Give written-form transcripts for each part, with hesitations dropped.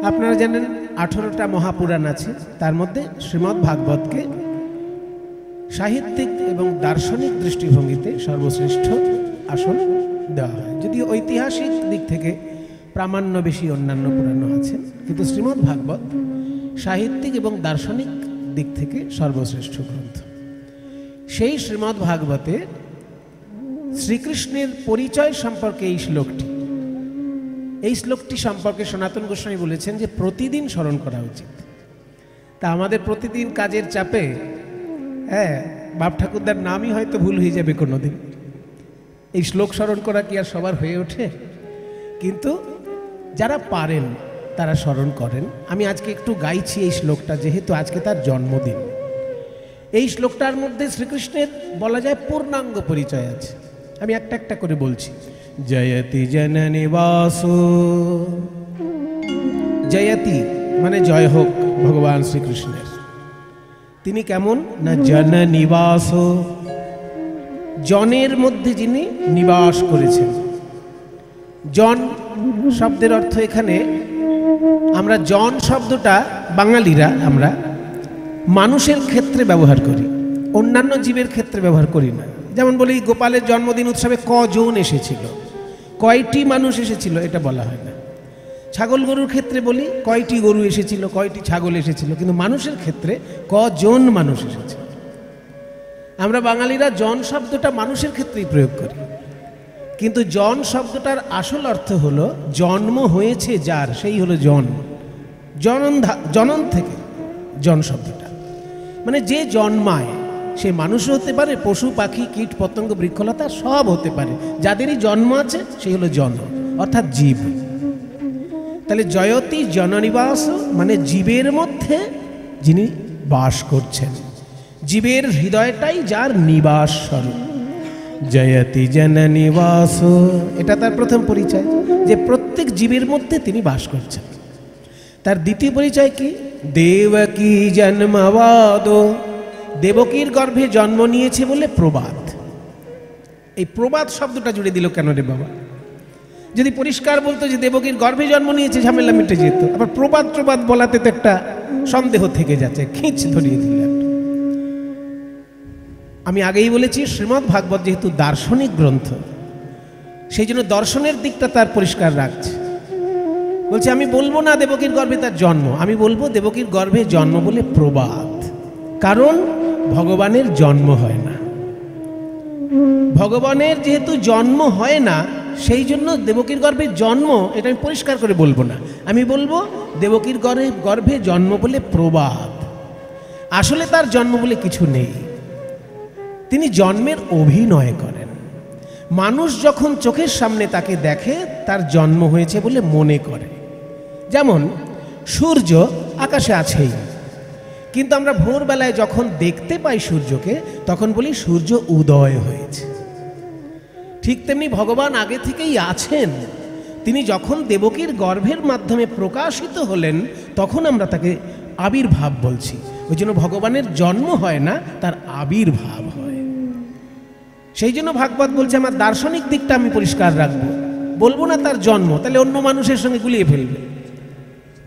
আপনারা জানেন 18টা মহাপুরাণ আছে, তার মধ্যে শ্রীমদ্ ভাগবতকে সাহিত্যিক এবং দার্শনিক দৃষ্টিভঙ্গিতে সর্বশ্রেষ্ঠ আসন দেওয়া হয়। যদিও ঐতিহাসিক দিক থেকে প্রামাণ্য বেশি অন্যান্য পুরাণ আছে, কিন্তু শ্রীমদ্ ভাগবত সাহিত্যিক এবং দার্শনিক দিক থেকে সর্বশ্রেষ্ঠ গ্রন্থ। সেই শ্রীমদ্ ভাগবতে শ্রীকৃষ্ণের পরিচয় সম্পর্কে এই শ্লোকটি সম্পর্কে সনাতন গোস্বামী বলেছেন যে প্রতিদিন স্মরণ করা উচিত। তা আমাদের প্রতিদিন কাজের চাপে বাপ ঠাকুরদার নামই হয়তো ভুল হয়ে যাবে কোনোদিন। এই শ্লোক স্মরণ করা কি আর সবার হয়ে ওঠে? কিন্তু যারা পারেন তারা স্মরণ করেন। আমি আজকে একটু গাইছি এই শ্লোকটা, যেহেতু আজকে তার জন্মদিন। এই শ্লোকটার মধ্যে শ্রীকৃষ্ণের বলা যায় পূর্ণাঙ্গ পরিচয় আছে। আমি একটা একটা করে বলছি। জয়তি জননী বাসু, জয়তি মানে জয় হোক ভগবান শ্রীকৃষ্ণের। তিনি কেমন না জননিবাস, জনের মধ্যে যিনি নিবাস করেছেন। জন শব্দের অর্থ এখানে আমরা জন শব্দটা বাঙালিরা আমরা মানুষের ক্ষেত্রে ব্যবহার করি, অন্যান্য জীবের ক্ষেত্রে ব্যবহার করি না। যেমন বলি গোপালের জন্মদিন উৎসবে কজন এসেছিল, কয়টি মানুষ এসেছিল, এটা বলা হয় না। ছাগল গরুর ক্ষেত্রে বলি কয়টি গরু এসেছিল, কয়টি ছাগল এসেছিল, কিন্তু মানুষের ক্ষেত্রে কজন মানুষ এসেছে। আমরা বাঙালিরা জন শব্দটা মানুষের ক্ষেত্রেই প্রয়োগ করি, কিন্তু জন শব্দটার আসল অর্থ হলো জন্ম হয়েছে যার, সেই হলো জন। জনন থেকে জন শব্দটা মানে যে জন্মায়, সে মানুষও হতে পারে, পশু পাখি কীট পতঙ্গ বৃক্ষলতা সব হতে পারে। যাদেরই জন্ম আছে সেই হলো জন, অর্থাৎ জীব। তাহলে জয়তি জননিবাস মানে জীবের মধ্যে যিনি বাস করছেন, জীবের হৃদয়টাই যার নিবাস স্বরূপ। জয়তি জননিবাস, এটা তার প্রথম পরিচয়, যে প্রত্যেক জীবের মধ্যে তিনি বাস করছেন। তার দ্বিতীয় পরিচয় কি? দেবকী জন্মবাদ, দেবকীর গর্ভে জন্ম নিয়েছে বলে প্রবাদ। এই প্রবাদ শব্দটা জুড়ে দিল কেন রে বাবা? যদি পরিষ্কার বলতো যে দেবকীর গর্ভে জন্ম নিয়েছে, ঝামেলা মিটে যেত। আবার প্রবাদ বলাতে তো একটা সন্দেহ থেকে যাচ্ছে, খিঁচ ধরিয়ে দিল। আমি আগেই বলেছি শ্রীমদ্ ভাগবত যেহেতু দার্শনিক গ্রন্থ, সেই জন্য দর্শনের দিকটা তার পরিষ্কার রাখছে। বলছে আমি বলবো না দেবকীর গর্ভে তার জন্ম, আমি বলবো দেবকীর গর্ভে জন্ম বলে প্রবাদ। কারণ ভগবানের জন্ম হয় না, ভগবানের যেহেতু জন্ম হয় না, সেই জন্য দেবকীর গর্ভে জন্ম এটা আমি পরিষ্কার করে বলবো না। আমি বলবো দেবকীর গর্ভে জন্ম বলে প্রবাদ। আসলে তার জন্ম বলে কিছু নেই, তিনি জন্মের অভিনয় করেন। মানুষ যখন চোখের সামনে তাকে দেখে, তার জন্ম হয়েছে বলে মনে করে। যেমন সূর্য আকাশে আছেই, কিন্তু আমরা ভোরবেলায় যখন দেখতে পাই সূর্যকে, তখন বলি সূর্য উদয় হয়েছে। ঠিক তেমনি ভগবান আগে থেকেই আছেন। তিনি যখন দেবকীর গর্ভের মাধ্যমে প্রকাশিত হলেন, তখন আমরা তাকে আবির্ভাব বলছি। ওই জন্য ভগবানের জন্ম হয় না, তার আবির্ভাব হয়। সেই জন্য ভাগবত বলছে আমার দার্শনিক দিকটা আমি পরিষ্কার রাখবো, বলবো না তার জন্ম, তাহলে অন্য মানুষের সঙ্গে গুলিয়ে ফেলবে।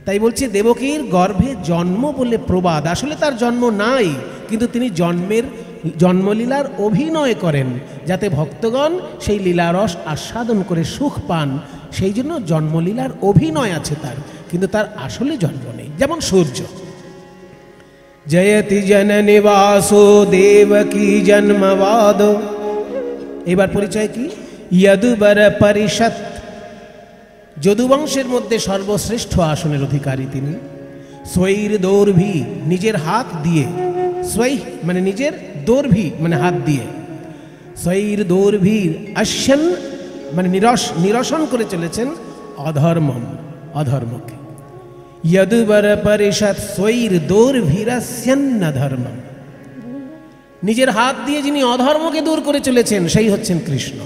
তাই বলছে দেবকীর গর্ভে জন্ম বলে প্রবাদ। আসলে তার জন্ম নাই, কিন্তু তিনি জন্মলীলার অভিনয় করেন, যাতে ভক্তগণ সেই লীলারস আস্বাদন করে সুখ পান। সেই জন্য জন্মলীলার অভিনয় আছে তার, কিন্তু তার আসলে জন্ম নেই। যেমন সূর্য। জয়তি জননিবাসো দেবকী জন্মবাদ। এবার পরিচয় কি? যদুবর পরিষৎ, যদুবংশের মধ্যে সর্বশ্রেষ্ঠ আসনের অধিকারী তিনি। স্বৈর দৌর্ভি, নিজের হাত দিয়ে, স্বৈ মানে নিজের, দৌর্ভি মানে হাত দিয়ে, স্বৈর দৌর্ভির অশ্যন মানে নিরসন করে চলেছেন অধর্মম, অধর্মকে। যদুবর পরিষৎ স্বৈর দৌর্ভিরস্যন্ন ধর্মম, নিজের হাত দিয়ে যিনি অধর্মকে দূর করে চলেছেন, সেই হচ্ছেন কৃষ্ণ।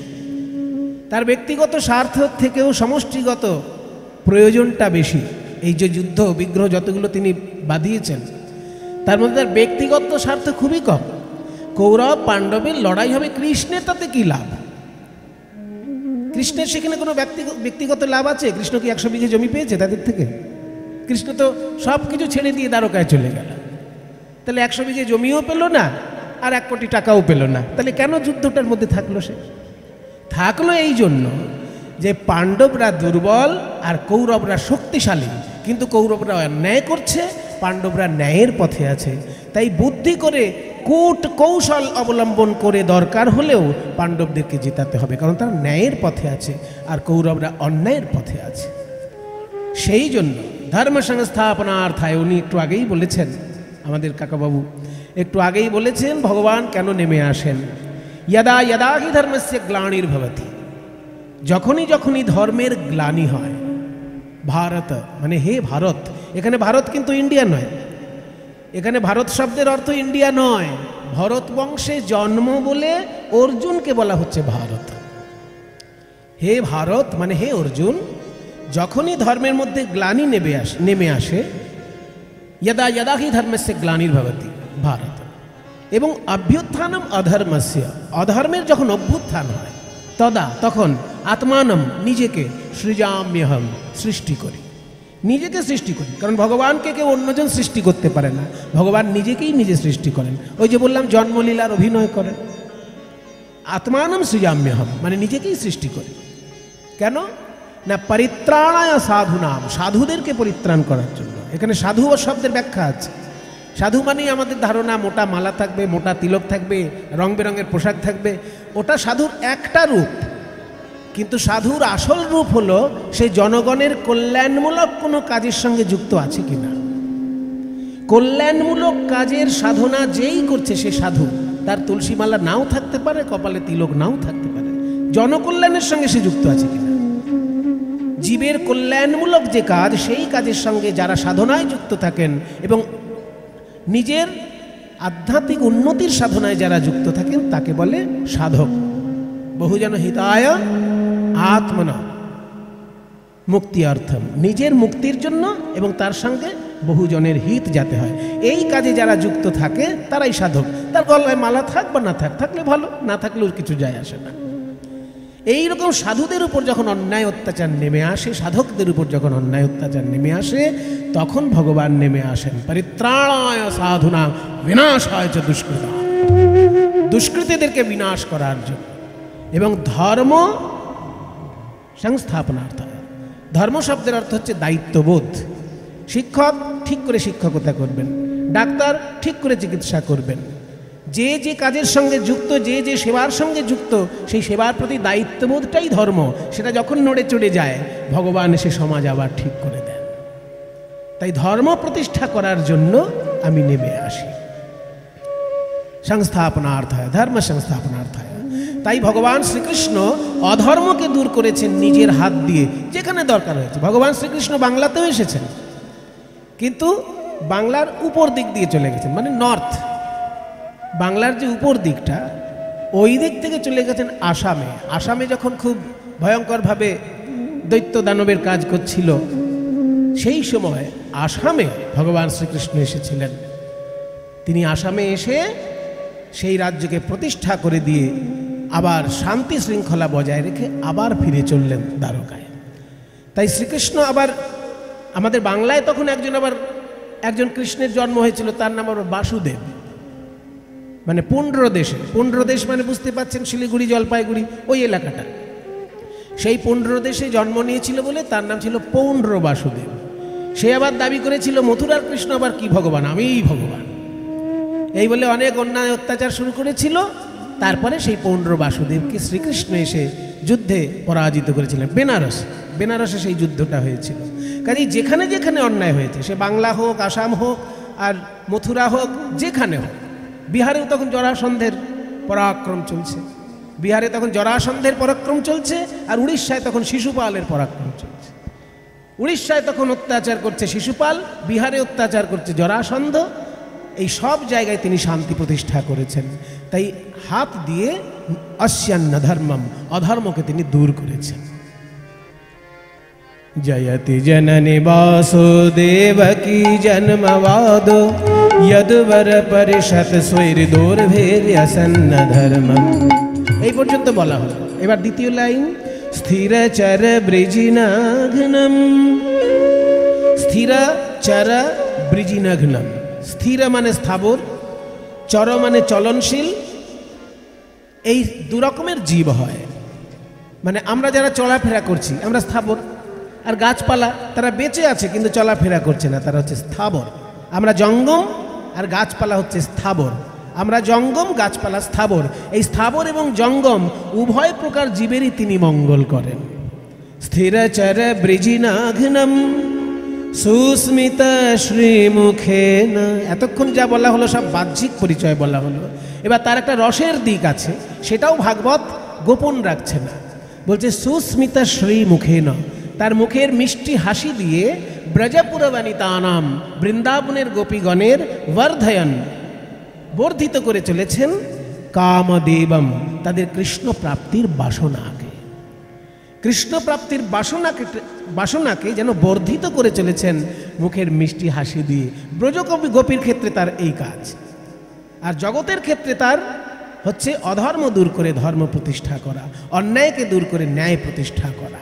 তার ব্যক্তিগত স্বার্থ থেকেও সমষ্টিগত প্রয়োজনটা বেশি। এই যে যুদ্ধ বিগ্রহ যতগুলো তিনি বাঁধিয়েছেন, তার মধ্যে তার ব্যক্তিগত স্বার্থ খুবই কম। কৌরব পাণ্ডবের লড়াই হবে, কৃষ্ণের তাতে কি লাভ? কৃষ্ণের সেখানে কোনো ব্যক্তিগত লাভ আছে? কৃষ্ণ কি 100 বিঘে জমি পেয়েছে তাদের থেকে? কৃষ্ণ তো সব কিছু ছেড়ে দিয়ে দ্বারকায় চলে গেল, তাহলে 100 বিঘে জমিও পেল না আর 1 কোটি টাকাও পেল না, তাহলে কেন যুদ্ধটার মধ্যে থাকলো? সে থাকলো এই জন্য যে পাণ্ডবরা দুর্বল আর কৌরবরা শক্তিশালী, কিন্তু কৌরবরা অন্যায় করছে, পাণ্ডবরা ন্যায়ের পথে আছে। তাই বুদ্ধি করে কূট কৌশল অবলম্বন করে দরকার হলেও পাণ্ডবদেরকে জেতাতে হবে, কারণ তারা ন্যায়ের পথে আছে আর কৌরবরা অন্যায়ের পথে আছে। সেই জন্য ধর্ম সংস্থাপনার্থায় উনি একটু আগেই বলেছেন, আমাদের কাকাবাবু একটু আগেই বলেছেন ভগবান কেন নেমে আসেন। यदा यदा हि धर्मस्य ग्लानिर्भवति, যখনই যখনই ধর্মের গ্লানি হয়। ভারত মানে হে ভারত, এখানে ভারত কিন্তু ইন্ডিয়া নয়, এখানে ভারত শব্দের অর্থ ইন্ডিয়া নয়। ভরত বংশে জন্ম বলে অর্জুনকে বলা হচ্ছে ভারত। হে ভারত মানে হে অর্জুন, যখনই ধর্মের মধ্যে গ্লানি নেমে আসে, यदा यदा हि धर्मस्य ग्लानिर्भवति ভারত, এবং অভ্যুত্থানম অধর্মস্য, অধর্মের যখন অভ্যুত্থান হয়, তদা তখন আত্মানম নিজেকে সৃজাম্যহম সৃষ্টি করি, নিজেকে সৃষ্টি করি। কারণ ভগবানকে কেউ অন্যজন সৃষ্টি করতে পারে না, ভগবান নিজেকেই নিজে সৃষ্টি করেন। ওই যে বললাম জন্মলীলার অভিনয় করেন। আত্মানম সৃজাম্যহম মানে নিজেকেই সৃষ্টি করি। কেন না পরিত্রাণায় সাধুনাম, সাধুদেরকে পরিত্রাণ করার জন্য। এখানে সাধু শব্দের ব্যাখ্যা আছে। সাধু মানেই আমাদের ধারণা মোটা মালা থাকবে, মোটা তিলক থাকবে, রং বেরঙের পোশাক থাকবে, ওটা সাধুর একটা রূপ। কিন্তু সাধুর আসল রূপ হলো সেই জনগণের কল্যাণমূলক কোনো কাজের সঙ্গে যুক্ত আছে কিনা। কল্যাণমূলক কাজের সাধনা যেই করছে সে সাধু, তার তুলসী মালা নাও থাকতে পারে, কপালে তিলক নাও থাকতে পারে, জনকল্যাণের সঙ্গে সে যুক্ত আছে কিনা। জীবের কল্যাণমূলক যে কাজ, সেই কাজের সঙ্গে যারা সাধনায় যুক্ত থাকেন এবং নিজের আধ্যাত্মিক উন্নতির সাধনায় যারা যুক্ত থাকেন তাকে বলে সাধক। বহুজন হিতায় আত্মনা মুক্তি অর্থম, নিজের মুক্তির জন্য এবং তার সঙ্গে বহুজনের হিত যাতে হয়, এই কাজে যারা যুক্ত থাকে তারাই সাধক। তার গলায় মালা থাক বা না থাক, থাকলে ভালো, না থাকলেও কিছু যায় আসে না। এইরকম সাধুদের উপর যখন অন্যায় অত্যাচার নেমে আসে, সাধকদের উপর যখন অন্যায় অত্যাচার নেমে আসে, তখন ভগবান নেমে আসেন পরিত্রাণায় সাধুনা বিনাশায় চ দুষ্কৃতা, দুষ্কৃতীদেরকে বিনাশ করার জন্য এবং ধর্ম সংস্থাপনার্থায়। ধর্ম শব্দের অর্থ হচ্ছে দায়িত্ববোধ। শিক্ষক ঠিক করে শিক্ষকতা করবেন, ডাক্তার ঠিক করে চিকিৎসা করবেন, যে যে কাজের সঙ্গে যুক্ত, যে যে সেবার সঙ্গে যুক্ত, সেই সেবার প্রতি দায়িত্ববোধটাই ধর্ম। সেটা যখন নড়ে চড়ে যায়, ভগবান এসে সমাজ আবার ঠিক করে দেন। তাই ধর্ম প্রতিষ্ঠা করার জন্য আমি নেমে আসি, সংস্থাপনার্থায়, ধর্ম সংস্থাপনার্থায়। তাই ভগবান শ্রীকৃষ্ণ অধর্মকে দূর করেছেন নিজের হাত দিয়ে যেখানে দরকার হয়েছে। ভগবান শ্রীকৃষ্ণ বাংলাতেও এসেছেন, কিন্তু বাংলার উপর দিক দিয়ে চলে গেছেন, মানে নর্থ, বাংলার যে উপর দিকটা, ওই দিক থেকে চলে গেছেন আসামে। আসামে যখন খুব ভয়ঙ্করভাবে দৈত্য দানবের কাজ করছিল, সেই সময় আসামে ভগবান শ্রীকৃষ্ণ এসেছিলেন। তিনি আসামে এসে সেই রাজ্যকে প্রতিষ্ঠা করে দিয়ে আবার শান্তি শৃঙ্খলা বজায় রেখে আবার ফিরে চললেন দ্বারকায়। তাই শ্রীকৃষ্ণ আবার আমাদের বাংলায় তখন একজন কৃষ্ণের জন্ম হয়েছিল, তার নাম আবার বাসুদেব, মানে পুণ্ড্রদেশে। পুণ্ড্রদেশ মানে বুঝতে পারছেন শিলিগুড়ি, জলপাইগুড়ি ওই এলাকাটা। সেই পুণ্ড্রদেশে জন্ম নিয়েছিল বলে তার নাম ছিল পৌণ্ড্র বাসুদেব। সে আবার দাবি করেছিল মথুরার কৃষ্ণ আবার কি ভগবান, আমিই ভগবান, এই বলে অনেক অন্যায় অত্যাচার শুরু করেছিল। তারপরে সেই পৌণ্ড্র বাসুদেবকে শ্রীকৃষ্ণ এসে যুদ্ধে পরাজিত করেছিলেন। বেনারসে সেই যুদ্ধটা হয়েছিল। কাজেই যেখানে যেখানে অন্যায় হয়েছে, সে বাংলা হোক, আসাম হোক, আর মথুরা হোক, যেখানে হোক, বিহারেও তখন জরাসন্ধের পরাক্রম চলছে, বিহারে তখন জরাসন্ধের পরাক্রম চলছে, আর উড়িষ্যায় তখন শিশুপালের পরাক্রম চলছে। উড়িষ্যায় তখন অত্যাচার করছে শিশুপাল, বিহারে অত্যাচার করছে জরাসন্ধ। এই সব জায়গায় তিনি শান্তি প্রতিষ্ঠা করেছেন। তাই হাত দিয়ে অস্যান্ন ধর্মম, অধর্মকে তিনি দূর করেছেন। জয়তি জননী বাসুদেবকী জন্মবাদ যদুবর পরিষদ স্বৈর দৌর্ভের্যসন্ন ধর্মম। এই পর্যন্ত বলা হলো। এবার দ্বিতীয় লাইন, স্থিরচর বৃজিনাঘ্নম স্থির চর বৃজিনঘ্নম। স্থির মানে স্থাবর, চর মানে চলনশীল। এই দু রকমের জীব হয়, মানে আমরা যারা চলাফেরা করছি আমরা স্থাবর, আর গাছপালা তারা বেঁচে আছে কিন্তু চলাফেরা করছে না, তারা হচ্ছে স্থাবর। আমরা জঙ্গম আর গাছপালা হচ্ছে স্থাবর। আমরা জঙ্গম, গাছপালা স্থাবর। এই স্থাবর এবং জঙ্গম উভয় প্রকার জীবেরই তিনি মঙ্গল করেন। স্থির চর বৃজিনাঘ্নম সুস্মিত শ্রীমুখেন। এতক্ষণ যা বলা হলো সব বাহ্যিক পরিচয় বলা হলো, এবার তার একটা রসের দিক আছে, সেটাও ভাগবত গোপন রাখছে না। বলছে সুস্মিতা শ্রীমুখেন, তার মুখের মিষ্টি হাসি দিয়ে ব্রজপুরবনিতানাম, বৃন্দাবনের গোপীগণের বর্ধয়ন, বর্ধিত করে চলেছেন কামদেবম, তাদের কৃষ্ণ প্রাপ্তির বাসনাকে। কৃষ্ণ প্রাপ্তির বাসনাকে যেন বর্ধিত করে চলেছেন মুখের মিষ্টি হাসি দিয়ে। ব্রজকবি গোপীর ক্ষেত্রে তার এই কাজ, আর জগতের ক্ষেত্রে তার হচ্ছে অধর্ম দূর করে ধর্ম প্রতিষ্ঠা করা, অন্যায়কে দূর করে ন্যায় প্রতিষ্ঠা করা।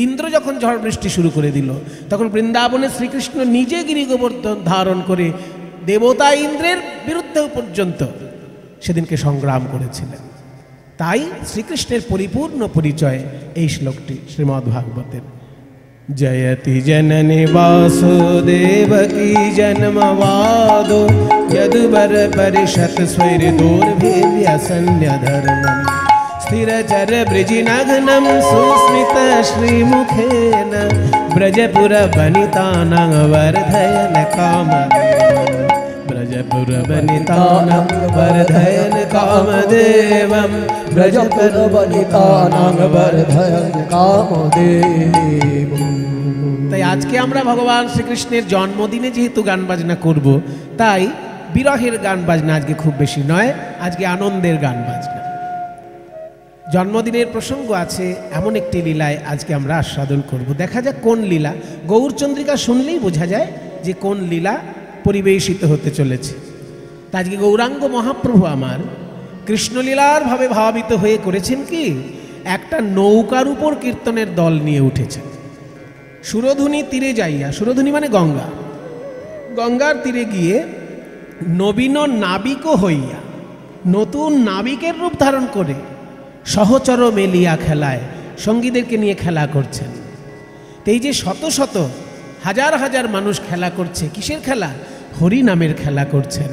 ইন্দ্র যখন ঝড় বৃষ্টি শুরু করে দিল, তখন বৃন্দাবনে শ্রীকৃষ্ণ নিজে গিরিগোবর্ধন ধারণ করে দেবতা ইন্দ্রের বিরুদ্ধেও পর্যন্ত সেদিনকে সংগ্রাম করেছিলেন। তাই শ্রীকৃষ্ণের পরিপূর্ণ পরিচয় এই শ্লোকটি শ্রীমদ্ ভাগবতের। জয়তি জননী বাসুদেবকী জন্মবাদো যদুবর পরিষৎ স্বৈর দৌর্ভির্যসন্য ধর্মম। স্থির চর বৃজিনঘ্নম সুস্মিত শ্রীমুখেন ব্রজপুর বনিতানাং বর্ধয়ন কামদেবম। ব্রজপুর বনিতানাং বর্ধয়ন কামদেবম। ব্রজপুর বনিতানাং বর্ধয়ন কামদেবম। তাই আজকে আমরা ভগবান শ্রীকৃষ্ণের জন্মদিনে যেহেতু গান বাজনা করব, তাই বিরহের গান বাজনা আজকে খুব বেশি নয়, আজকে আনন্দের গান বাজনা। জন্মদিনের প্রসঙ্গ আছে এমন একটি লীলায় আজকে আমরা আস্বাদন করব। দেখা যাক কোন লীলা। গৌরচন্দ্রিকা শুনলেই বোঝা যায় যে কোন লীলা পরিবেশিত হতে চলেছে। তা আজকে গৌরাঙ্গ মহাপ্রভু আমার কৃষ্ণলীলার ভাবে ভাবাবিত হয়ে করেছেন কি, একটা নৌকার উপর কীর্তনের দল নিয়ে উঠেছেন। সুরধুনী তীরে যাইয়া, সুরধুনী মানে গঙ্গা, গঙ্গার তীরে গিয়ে নবীন নাবিক হইয়া, নতুন নাবিকের রূপ ধারণ করে সহচর মেলিয়া খেলায় সঙ্গীদেরকে নিয়ে খেলা করছেন। এই যে শত শত হাজার হাজার মানুষ খেলা করছে, কিসের খেলা? হরি নামের খেলা করছেন।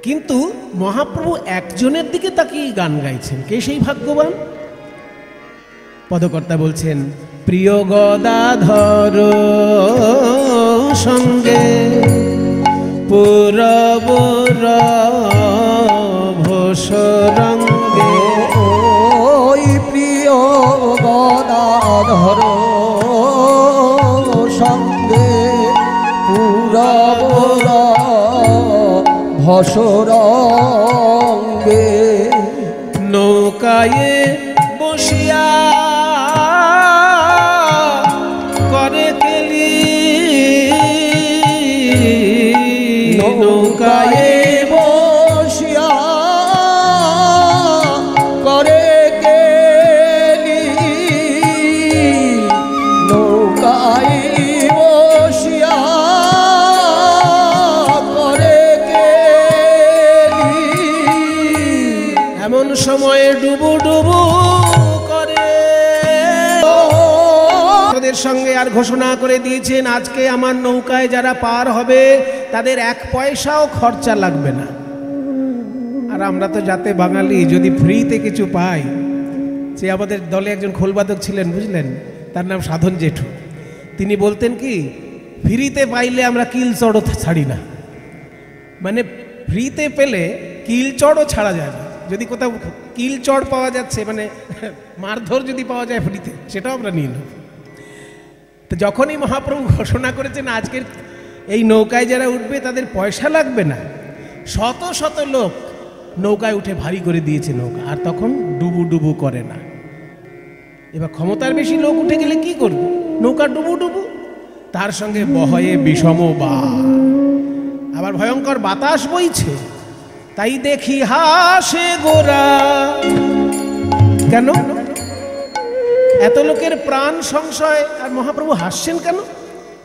কিন্তু মহাপ্রভু একজনের দিকে তাকিয়ে গান গাইছেন। কে সেই ভাগ্যবান? পদকর্তা বলছেন, প্রিয় গদাধর সঙ্গে পুরবর ভোসরঙ্গে। ওই প্রিয় গদাধর সঙ্গে পুরবর ভোসরঙ্গে। নৌকায়ে বসিয়া করে কেলি, নৌকায়ে বসিয়া করে কেলি, নৌকায়ে বসিয়া করে কেলি। এমন সময়ে ডুবু ডুবু করে ওদের সঙ্গে আর ঘোষণা করে দিয়েছেন, আজকে আমার নৌকায় যারা পার হবে তাদের এক পয়সাও খরচা লাগবে না। আর আমরা তো যাতে বাঙালি, যদি ফ্রিতে কিছু পাই। সে আমাদের দলে একজন খোলবাদক ছিলেন, বুঝলেন, তার নাম সাধন জেঠু। তিনি বলতেন কি, ফ্রিতে পাইলে আমরা কিল চড়ও ছাড়ি না। মানে ফ্রিতে পেলে কিল চড়ও ছাড়া যায় না। যদি কোথাও কিল চড় পাওয়া যাচ্ছে, মানে মারধর যদি পাওয়া যায় ফ্রিতে, সেটাও আমরা নিয়ে নেব। তো যখনই মহাপ্রভু ঘোষণা করেছেন আজকের এই নৌকায় যারা উঠবে তাদের পয়সা লাগবে না, শত শত লোক নৌকায় উঠে ভারী করে দিয়েছে নৌকা, আর তখন ডুবু ডুবু করে না। এবার ক্ষমতার বেশি লোক উঠে গেলে কি করবে? নৌকা ডুবু ডুবু, তার সঙ্গে বহয়ে বিষম বা, আবার ভয়ঙ্কর বাতাস বইছে। তাই দেখি হাসে গোরা। কেন? এত লোকের প্রাণ সংশয়, আর মহাপ্রভু হাসছেন কেন?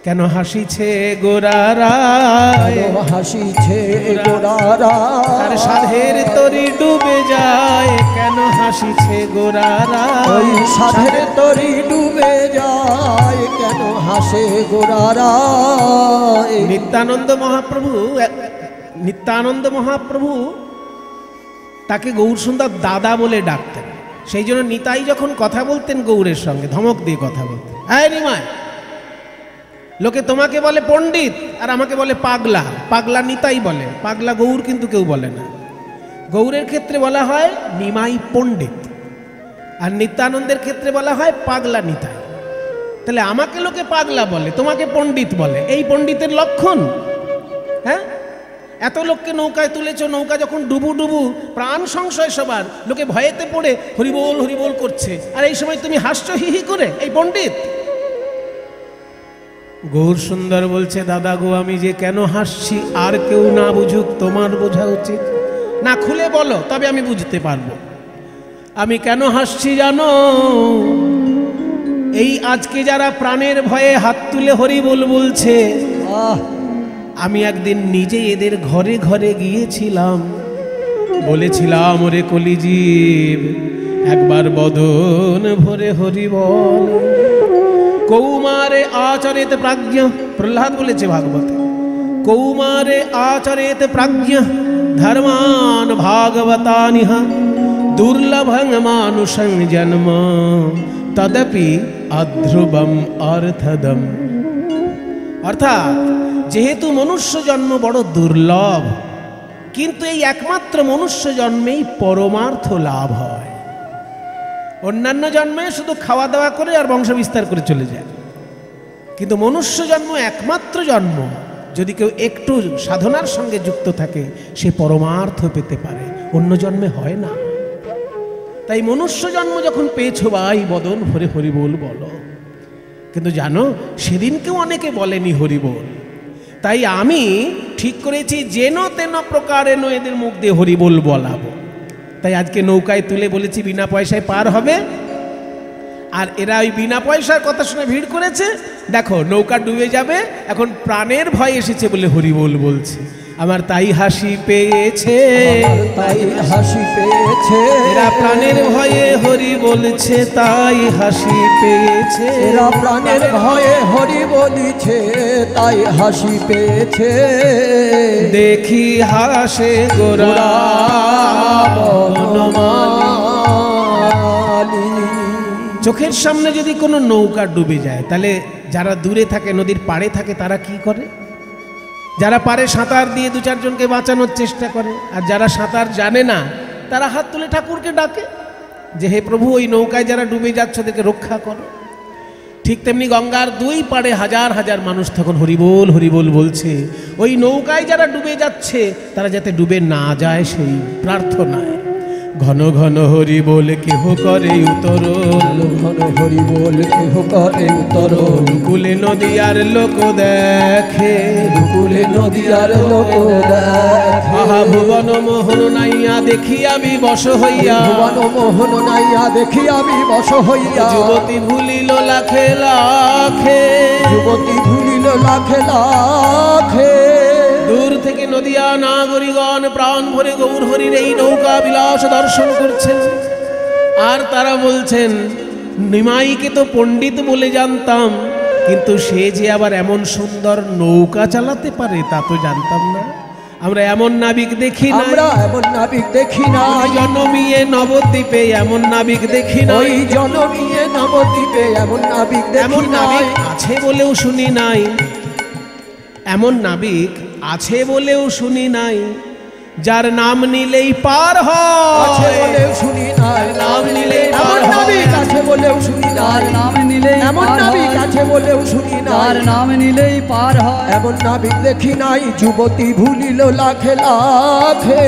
কেন হাসিছে গোরারায়, কেন হাসিছে গোরারা, তার সাধের তরি ডুবে যায়, কেন হাসিছে গোরারায়, ওই সাধের তরি ডুবে যায়, কেন হাসে গোরারা। নিত্যানন্দ মহাপ্রভু তাকে গৌর সুন্দর দাদা বলে ডাকতেন। সেই জন্য নিতাই যখন কথা বলতেন গৌরের সঙ্গে ধমক দিয়ে কথা বলতেন, হ্যাঁ নিমাই, লোকে তোমাকে বলে পণ্ডিত আর আমাকে বলে পাগলা। পাগলা নিতাই বলে, পাগলা গৌর কিন্তু কেউ বলে না। গৌরের ক্ষেত্রে বলা হয় নিমাই পণ্ডিত, আর নিত্যানন্দের ক্ষেত্রে বলা হয় পাগলা নিতাই। তাহলে আমাকে লোকে পাগলা বলে, তোমাকে পণ্ডিত বলে, এই পণ্ডিতের লক্ষণ? হ্যাঁ, এত লোককে নৌকায় তুলেছ, নৌকা যখন ডুবু ডুবু প্রাণ সংশয় সবার, লোকে ভয়েতে পড়ে হরিবোল হরিবোল করছে, আর এই সময় তুমি হাসছো হি হি করে, এই পণ্ডিত? গৌর সুন্দর বলছে, দাদা গো, আমি যে কেন হাসছি আর কেউ না বুঝুক, তোমার বোঝা উচিত। না খুলে বলো, তবে আমি বুঝতে পারবো আমি কেন হাসছি জানো? এই আজকে যারা প্রাণের ভয়ে হাত তুলে হরিবোল বলছে, আমি একদিন নিজে এদের ঘরে ঘরে গিয়েছিলাম, বলেছিলাম, ওরে কলিজীব, একবার বদন ভরে হরিবল। কৌমারে আচরেত প্রাজ্ঞ, প্রহ্লাদ বলেছে ভাগবতে, কৌমারে আচরেত প্রাজ্ঞ ধর্মান ভাগবতানিহ দুর্লভং মানুষং জন্ম তদপি অধ্রুবম অর্থদম। অর্থাৎ যেহেতু মনুষ্য জন্ম বড় দুর্লভ, কিন্তু এই একমাত্র মনুষ্য জন্মেই পরমার্থ লাভ হয়। অন্যান্য জন্মে শুধু খাওয়া দাওয়া করে আর বংশ বিস্তার করে চলে যায়, কিন্তু মনুষ্য জন্ম একমাত্র জন্ম, যদি কেউ একটু সাধনার সঙ্গে যুক্ত থাকে সে পরমার্থ পেতে পারে, অন্য জন্মে হয় না। তাই মনুষ্য জন্ম যখন পেয়েছো ভাই, বদন ভরে হরিবোল বলো। কিন্তু জানো, সেদিনকেও অনেকে বলেনি হরিবোল। তাই আমি ঠিক করেছি যেন তেন প্রকারে এদের মুখ দিয়ে হরিবোল বলাবো। তাই আজকে নৌকায় তুলে বলেছি বিনা পয়সায় পার হবে, আর এরা ওই বিনা পয়সার কথা শুনে ভিড় করেছে। দেখো নৌকা ডুবে যাবে, এখন প্রাণের ভয় এসেছে বলে হরিবোল বলছে। আমার তাই হাসি পেয়েছে, তাই হাসি পেয়েছে, এরা প্রাণের ভয়ে হরি বলছে, তাই হাসি পেয়েছে, এরা প্রাণের ভয়ে হরি বলিছে, তাই হাসি পেয়েছে। দেখি হাসে গোরা বনমালী। চোখের সামনে যদি কোনো নৌকা ডুবে যায়, তাহলে যারা দূরে থাকে, নদীর পাড়ে থাকে, তারা কি করে? যারা পারে সাঁতার দিয়ে দু চারজনকে বাঁচানোর চেষ্টা করে, আর যারা সাঁতার জানে না তারা হাত তুলে ঠাকুরকে ডাকে যে হে প্রভু, ওই নৌকায় যারা ডুবে যাচ্ছে ওদেরকে রক্ষা করো। ঠিক তেমনি গঙ্গার দুই পাড়ে হাজার হাজার মানুষ তখন হরিবোল হরিবোল বলছে, ওই নৌকায় যারা ডুবে যাচ্ছে তারা যাতে ডুবে না যায় সেই প্রার্থনায়। ঘন ঘন হরিবোল কেহ করে উতরণ, ঘন হরিবোল কেহ করে উতরণ, কুলে নদী আর লোক দেখে, কুলে নদী আর লোক দেখে। আহা ভুবন মোহন নাইয়া দেখি আমি বশ হইয়া, ভুবন মোহন নাইয়া দেখি আমি বশ হইয়া। যুবতী ভুলিল লাখে লাখে, যুবতী ভুলিল লাখে লাখে। দূর থেকে নদিয়া নাগরিকগণ প্রাণ ভরে গৌর হরির এই নৌকা বিলাস দর্শন করছেন, আর তারা বলছেন, নিমাইকে তো পণ্ডিত বলে জানতাম, কিন্তু সে যে আবার এমন সুন্দর নৌকা চালাতে পারে তা তো জানতাম না। আমরা এমন নাবিক দেখি না, আমরা এমন নাবিক দেখি না। জনমিয়ে নবদ্বীপে এমন নাবিক দেখি না, ওই জনমিয়ে নবদ্বীপে এমন নাবিক এমন দেখি নাবিক নাই। আছে বলেও শুনি নাই, এমন নাবিক আছে বলেও শুনি নাই, যার নাম নিলেই পার আছে হয়, বলেও শুনি নাই। নাম নিলেই এমন পার নাবিক হয়। আছে বলেও শুনি নাই। নাম নিলেই এমন পার নাবিক হয়। আছে বলেও শুনি নাই। তার নাম নিলেই পার হয়। এমন নাবিক দেখি নাই। যুবতী ভুলিল লাখে লাখে,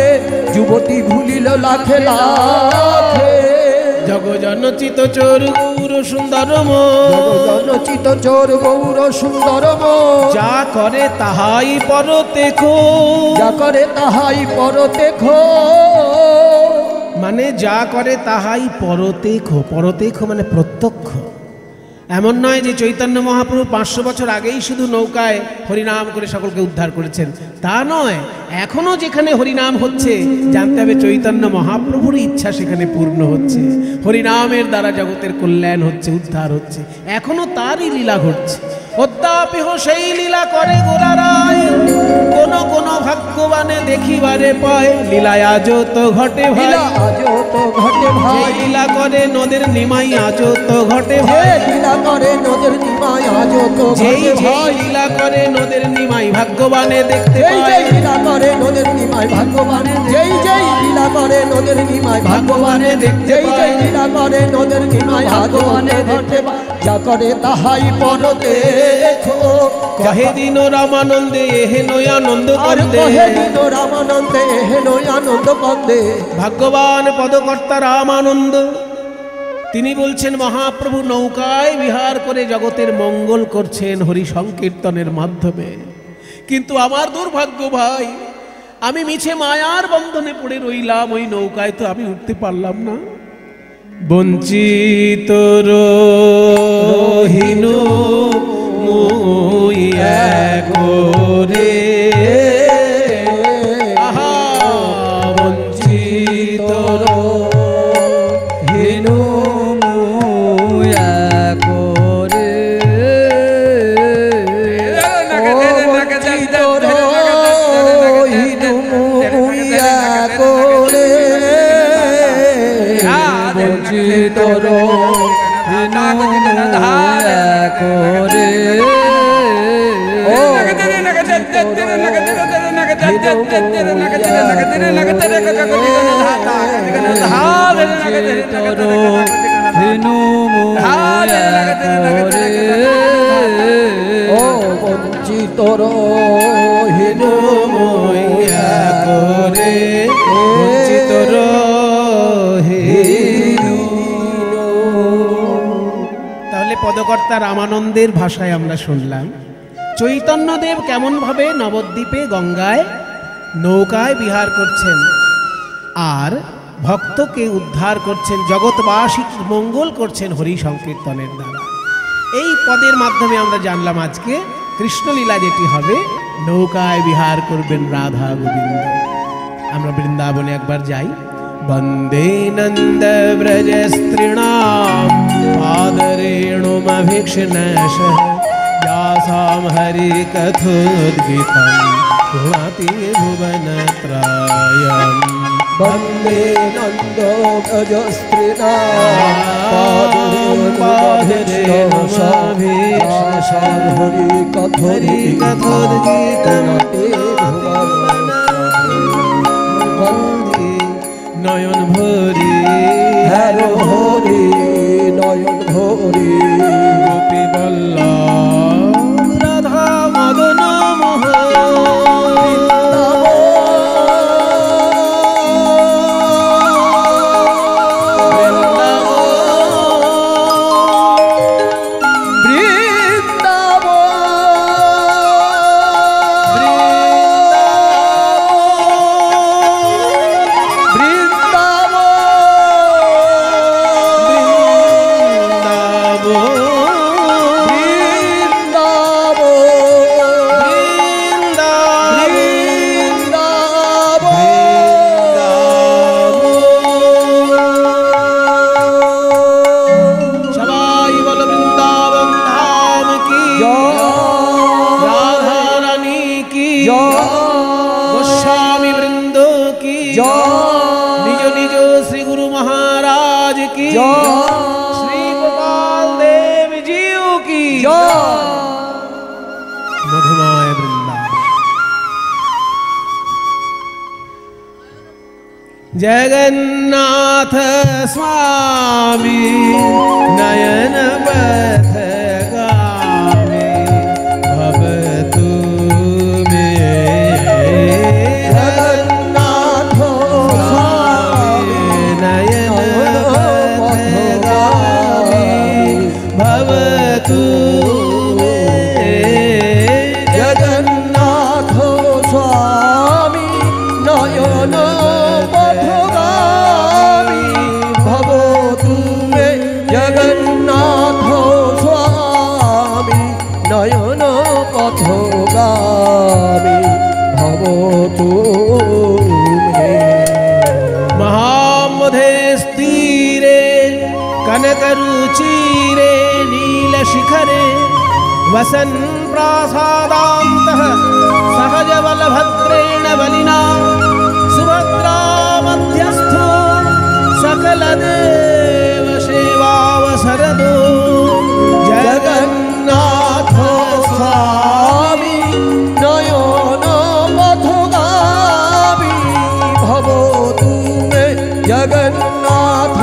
যুবতী ভুলিল লাখে লাখে। জগজনচিত চোর গৌর সুন্দরম, জগজনচিত চোর গৌর সুন্দরম, যা করে তাহাই পরতে খো, যা করে তাহাই পরতে খো। মানে যা করে তাহাই পরতে খো। পরতে খো মানে প্রত্যক্ষ। এমন নয় যে চৈতন্য মহাপ্রভু 500 বছর আগেই শুধু নৌকায় হরিনাম করে সকলকে উদ্ধার করেছেন, তা নয়। এখনো যেখানে হরিনাম হচ্ছে, জানতে হবে চৈতন্য মহাপ্রভুর ইচ্ছা সেখানে পূর্ণ হচ্ছে, হরিনামের দ্বারা জগতের কল্যাণ হচ্ছে, উদ্ধার হচ্ছে, এখনো তারই লীলা ঘটছে। অদ্যাপিহ সেই লীলা করে গোরারায়, কোন কোন ভাগ্যবানে দেখিবারে পায়। লীলায় আজও তো ঘটে ভাই, আজও তো ঘটে ভাই, লীলা করে নদের নিমাই আজও তো ঘটে ভাই, লীলা করে নদের নিমাই আজও তো যেই ঘটে যেই ভাই, লীলা করে নদের নিমাই ভাগ্যবানে দেখতে যেই পায়। যেই লীলা করে নদের নিমাই ভাগ্যবানে, যেই যেই লীলা করে নদের নিমাই ভাগ্যবানে, যেই যেই লীলা করে নদের নিমাই ভাগ্যবানে ঘটে ভাই। যা করে তাহাই পর দেখো, কহে দিন রামানন্দে এহেন আনন্দ আর কন্দে, কহে দিন রামানন্দে হেন আনন্দ কন্দে। ভাগ্যবান পদকর্তা রামানন্দ তিনি বলছেন মহাপ্রভু নৌকায় বিহার করে জগতের মঙ্গল করছেন হরি সংকীর্তনের মাধ্যমে। কিন্তু আমার দুর্ভাগ্য ভাই, আমি মিছে মায়ার বন্ধনে পড়ে রইলাম, ওই নৌকায় তো আমি উঠতে পারলাম না। বঞ্চিত রহিনু মুই একরে, আহা বঞ্চিত হিনু মুয়া করে বঞ্চিত করে হিনু ও বঞ্চিত রহিনু মুইয়া করে, বঞ্চিত রহিনু। তাহলে পদকর্তা রামানন্দের ভাষায় আমরা শুনলাম চৈতন্যদেব কেমনভাবে নবদ্বীপে গঙ্গায় নৌকায় বিহার করছেন আর ভক্তকে উদ্ধার করছেন, জগৎবাসী মঙ্গল করছেন হরি সংকীর্তনের দ্বারা। এই পদের মাধ্যমে আমরা জানলাম আজকে কৃষ্ণলীলা যেটি হবে, নৌকায় বিহার করবেন রাধা গোবিন্দ। আমরা বৃন্দাবনে একবার যাই। বন্দে নন্দ ব্রজ স্ত্রীণাম পাদরেণুমভীক্ষ্ণশ, यासां हरि कथोद्गीतं पुनाति भुवनत्रयम्। वन्दे नन्दो गजस्त्रीणां हरि कथोद्गीतं নয়ন ভরি হ্যারো হরি নয়ন ভরি গোপী বল্লভ রাধা মদন निज निज श्री गुरु महाराज की, श्री गोपाल देव जीव की, मधुमाय वृंदावन। जगन्नाथ स्वामी नयन पथगामी भवतु मे। जगन्नाथ स्वामी नयन पथगामी भवतु मे। जगन्नाथ स्वामी नयन जगन्नाथ करुचिरे नीलशिखरे वसन् प्रासादान्तः सहजबलभद्रेण बलिना सुभद्रा मध्यस्थो सकलदेवसेवावसरदो जगन्नाथ स्वामी नयन पथगामी भवतु मे जगन्नाथ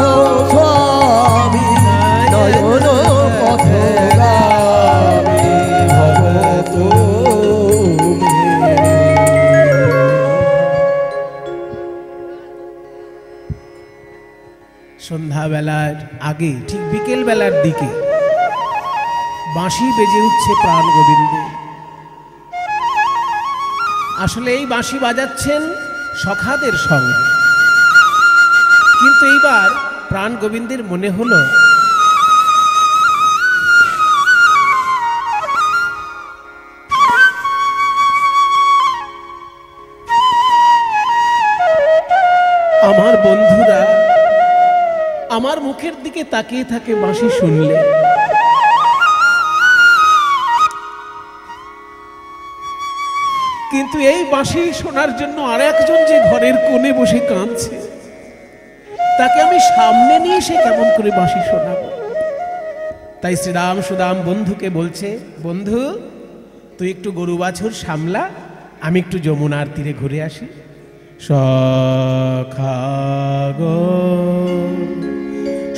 स्वामी नयन पथगामी भवतु मे। সন্ধ্যাবেলার আগে ঠিক বিকেল বেলার দিকে বাঁশি বেজে উঠছে প্রাণ গোবিন্দে। আসলে এই বাঁশি বাজাচ্ছেন সখাদের সঙ্গে, কিন্তু এইবার প্রাণ গোবিন্দের মনে হলো আমার বন্ধুরা আমার মুখের দিকে তাকিয়ে থাকে বাঁশি শুনলে। কিন্তু এই বাঁশি শোনার জন্য আর একজন যে ঘরের কোণে বসে কাঁদছে, তাকে আমি সামনে নিয়ে সে কেমন করে বাঁশি শোনাবো। তাই শ্রীরাম সুদাম বন্ধুকে বলছে, বন্ধু তুই একটু গরু বাছুর সামলা, আমি একটু যমুনার তীরে ঘুরে আসি।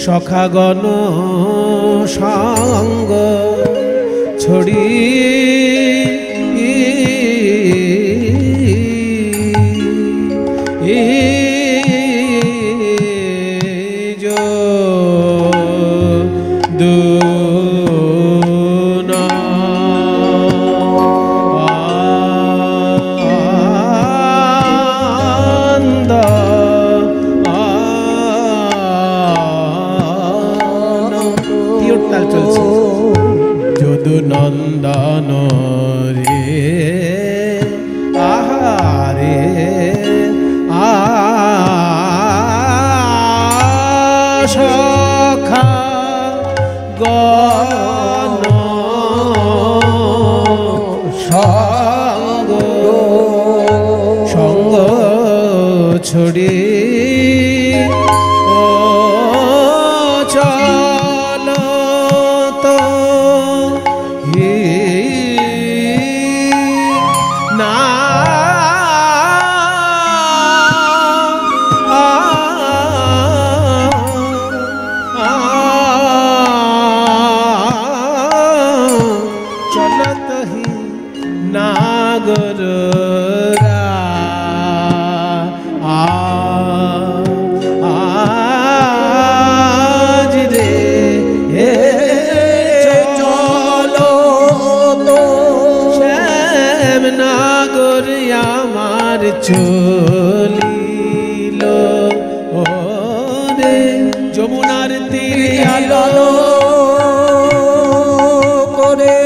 সখাগণ সঙ্গ ছড়ি নন্দন রে আহারে সখা গণ সঙ্গ ছড়ি চলিল ওরে যমুনার তীরে আলো করে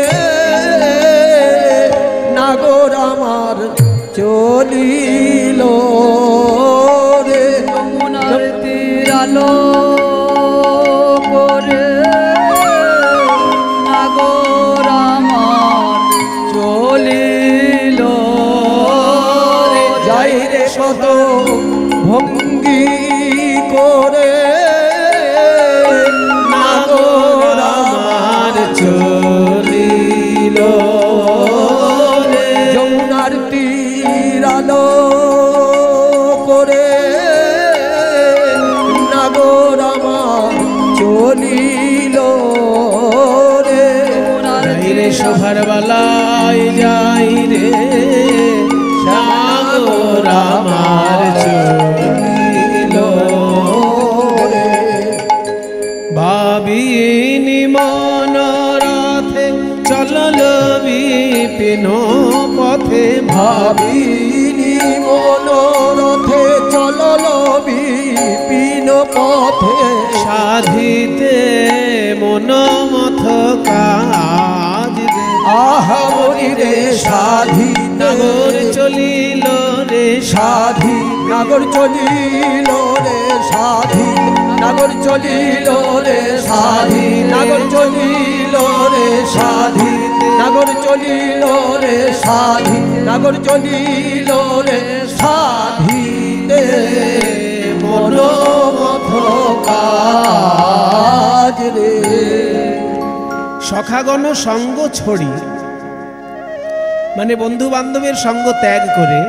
নাগর আমার চলিল রে যমুনার তীর আলো করে নাগর আমার চলিল কত ভঙ্গি করে নাগর আমার চলিল যমুনার তীর আলো করে নাগর আমার চলিল রে শোভার বালায় যাই রে সাগর আমার চলিল রে ভাবিনি মনরথে চলল বিপিন পথে ভাবিনি মনরথে চলল বিপিন পথে সাধিতে মন মথ কাজ রে আহা মরি রে সাধি নাগর চলিল রে সাধি নাগর চলিল রে স্বাধীন, নাগর চলিল রে স্বাধীন, নাগর চলিল রে স্বাধীন, নাগর চলিল রে স্বাধীন, নাগর চলিল রে স্বাধীন মনোমথ কাজ রে। সখাগণ সঙ্গ ছড়ি মানে বন্ধু বান্ধবের সঙ্গ ত্যাগ করে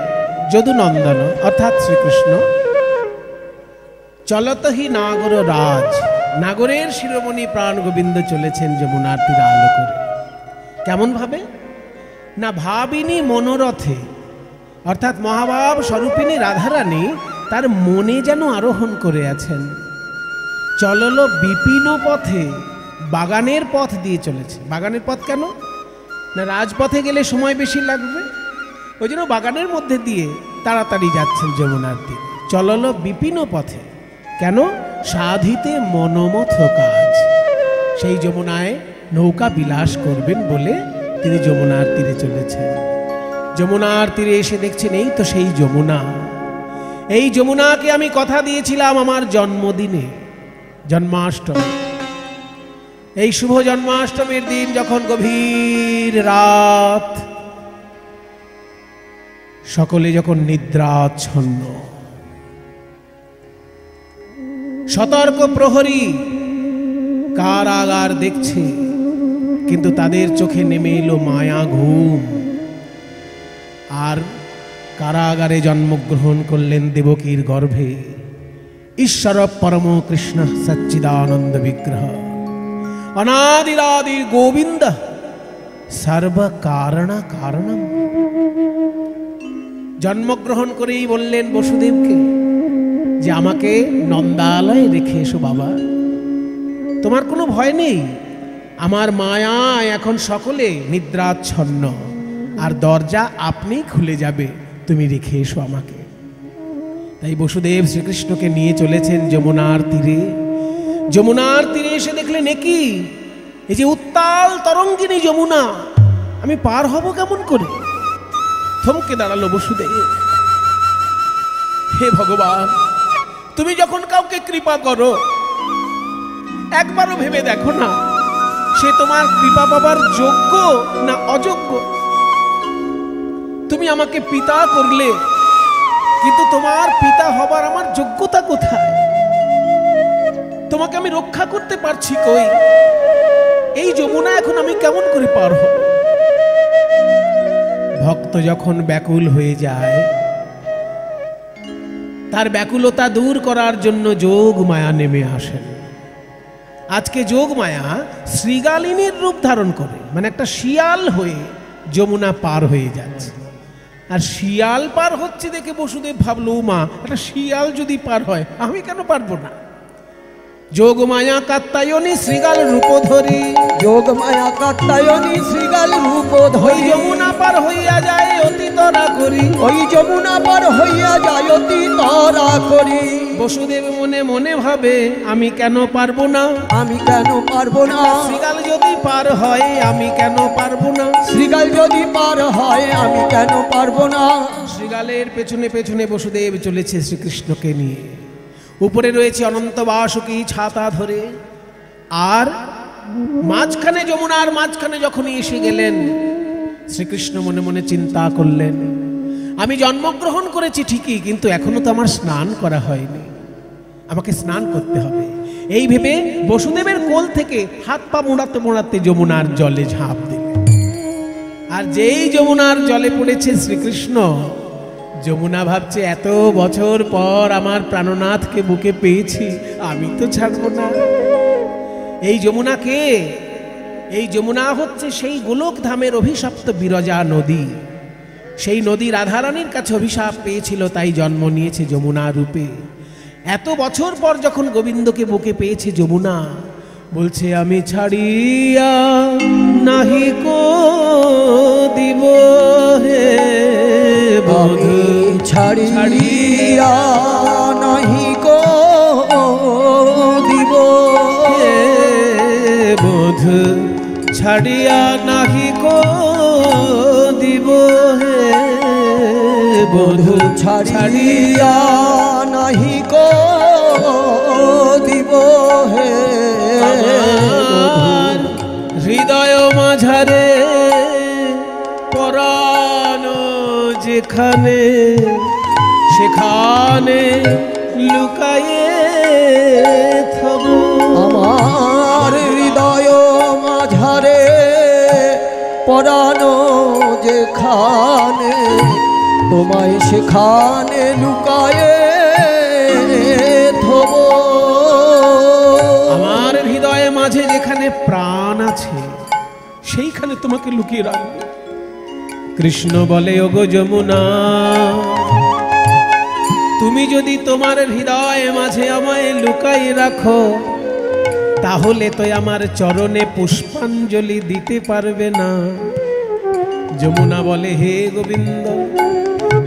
যদুনন্দন অর্থাৎ শ্রীকৃষ্ণ চলতহি নাগর রাজ, নাগরের শিরোমণি প্রাণ গোবিন্দ চলেছেন যমুনার তীরে আলো করে। কেমন ভাবে না, ভাবিনী মনোরথে অর্থাৎ মহাভাব স্বরূপিনী রাধারানী তার মনে যেন আরোহণ করে আছেন। চলল বিপিন পথে, বাগানের পথ দিয়ে চলেছে। বাগানের পথ কেন না, রাজপথে গেলে সময় বেশি লাগবে, ওই জন্য বাগানের মধ্যে দিয়ে তাড়াতাড়ি যাচ্ছেন যমুনার তীরে। চলল বিপিন পথে, কেন সাধিতে মনোমথ কাজ। সেই যমুনায় নৌকা বিলাস করবেন বলে তিনি যমুনার তীরে চলেছেন। যমুনার তীরে এসে দেখছেন এই তো সেই যমুনা। এই যমুনাকে আমি কথা দিয়েছিলাম আমার জন্মদিনে, জন্মাষ্টমী। এই শুভ জন্মাষ্টমীর দিন যখন গভীর রাত, সকলে যখন নিদ্রাচ্ছন্ন, সতর্ক প্রহরী কারাগার দেখছে, কিন্তু তাদের চোখে নেমে এলো মায়া ঘুম। আর কারাগারে জন্মগ্রহণ করলেন দেবকীর গর্ভে ঈশ্বর পরম কৃষ্ণ সচ্চিদানন্দ বিগ্রহ অনাদিরাদি গোবিন্দ সর্ব কারণ কারণম। জন্মগ্রহণ করেই বললেন বসুদেবকে যে আমাকে নন্দালয়ে রেখে এসো বাবা, তোমার কোনো ভয় নেই, আমার মায়া এখন সকলে নিদ্রাচ্ছন্ন, আর দরজা আপনি খুলে যাবে, তুমি রেখে এসো আমাকে। তাই বসুদেব শ্রীকৃষ্ণকে নিয়ে চলেছেন যমুনার তীরে। যমুনার তীরে এসে দেখলেন একই, এই যে উত্তাল তরঙ্গিনী যমুনা, আমি পার হব কেমন করে? থমকে দাঁড়ালো বসুদেব। হে ভগবান, তুমি যখন কাউকে কৃপা করো একবারও ভেবে দেখো না সে তোমার কৃপা পাবার যোগ্য না অযোগ্য। তুমি আমাকে পিতা করলে, কিন্তু তোমার পিতা হবার আমার যোগ্যতা কোথায়? তোমাকে আমি রক্ষা করতে পারছি কই? এই যমুনা এখন আমি কেমন করে পার হব? ভক্ত যখন ব্যাকুল হয়ে যায়, তার ব্যাকুলতা দূর করার জন্য যোগ মায়া নেমে আসেন। আজকে যোগ মায়া শ্রীগালিনীর রূপ ধারণ করে, মানে একটা শিয়াল হয়ে যমুনা পার হয়ে যাচ্ছে। আর শিয়াল পার হচ্ছে দেখে বসুদেব ভাবলো, মা একটা শিয়াল যদি পার হয় আমি কেন পারবো না? যোগ মায়া কাত্তায়নী শ্রীগাল রূপ ধরি, যোগ মায়া কাত্তায়নী শ্রীগাল রূপ ওই ধরি, যমুনা পার হইয়া যায় অতি তরা করি, ওই যমুনা পার হইয়া যায় অতি তরা করি। বসুদেব মনে মনে ভাবে আমি কেন পারবো না, আমি কেন পারবো না? শ্রীগাল যদি পার হয় আমি কেন পারবো না? শ্রীগাল যদি পার হয় আমি কেন পারবো না? শ্রীগালের পেছনে পেছনে বসুদেব চলেছে শ্রীকৃষ্ণকে নিয়ে। উপরে রয়েছে অনন্ত বাসুকী ছাতা ধরে, আর মাঝখানে যমুনার মাঝখানে যখনই এসে গেলেন, শ্রীকৃষ্ণ মনে মনে চিন্তা করলেন, আমি জন্মগ্রহণ করেছি ঠিকই, কিন্তু এখনো তো আমার স্নান করা হয়নি, আমাকে স্নান করতে হবে। এই ভেবে বসুদেবের কোল থেকে হাত পা মোড়াতে মোড়াতে যমুনার জলে ঝাঁপ দিলেন। আর যেই যমুনার জলে পড়েছে শ্রীকৃষ্ণ, যমুনা ভাবছে এত বছর পর আমার প্রাণনাথকে বুকে পেয়েছি, আমি তো ছাড়বো না। এই যমুনা কে? এই যমুনা হচ্ছে সেই গোলক ধামের অভিশপ্ত বিরজা নদী। সেই নদী রাধারানীর কাছে অভিশাপ পেয়েছিল, তাই জন্ম নিয়েছে যমুনা রূপে। এত বছর পর যখন গোবিন্দকে বুকে পেয়েছে যমুনা, বলছে আমি ছাড়িয়া নাহি কো দিব হে বধূ, ছাড়িয়া নাহি কো দিব হে বধূ, ছাড়িয়া নাহি কো দিব হে বধূ ছাড়িয়া নাহি কো দিব হে আমার হৃদয় মাঝারে পরাণ যেখানে সেখানে লুকায়ে থব। আমার হৃদয় মাঝারে পরাণ যেখানে তোমায় সেখানে লুকায়ে থব। আমার হৃদয়ে মাঝে যেখানে প্রাণ আছে সেইখানে তোমাকে লুকিয়ে রাখবো। কৃষ্ণ বলে ওগো যমুনা, তুমি যদি তোমার হৃদয় মাঝে আমায় লুকাই রাখো তাহলে তো আমার চরণে পুষ্পাঞ্জলি দিতে পারবে না। যমুনা বলে হে গোবিন্দ,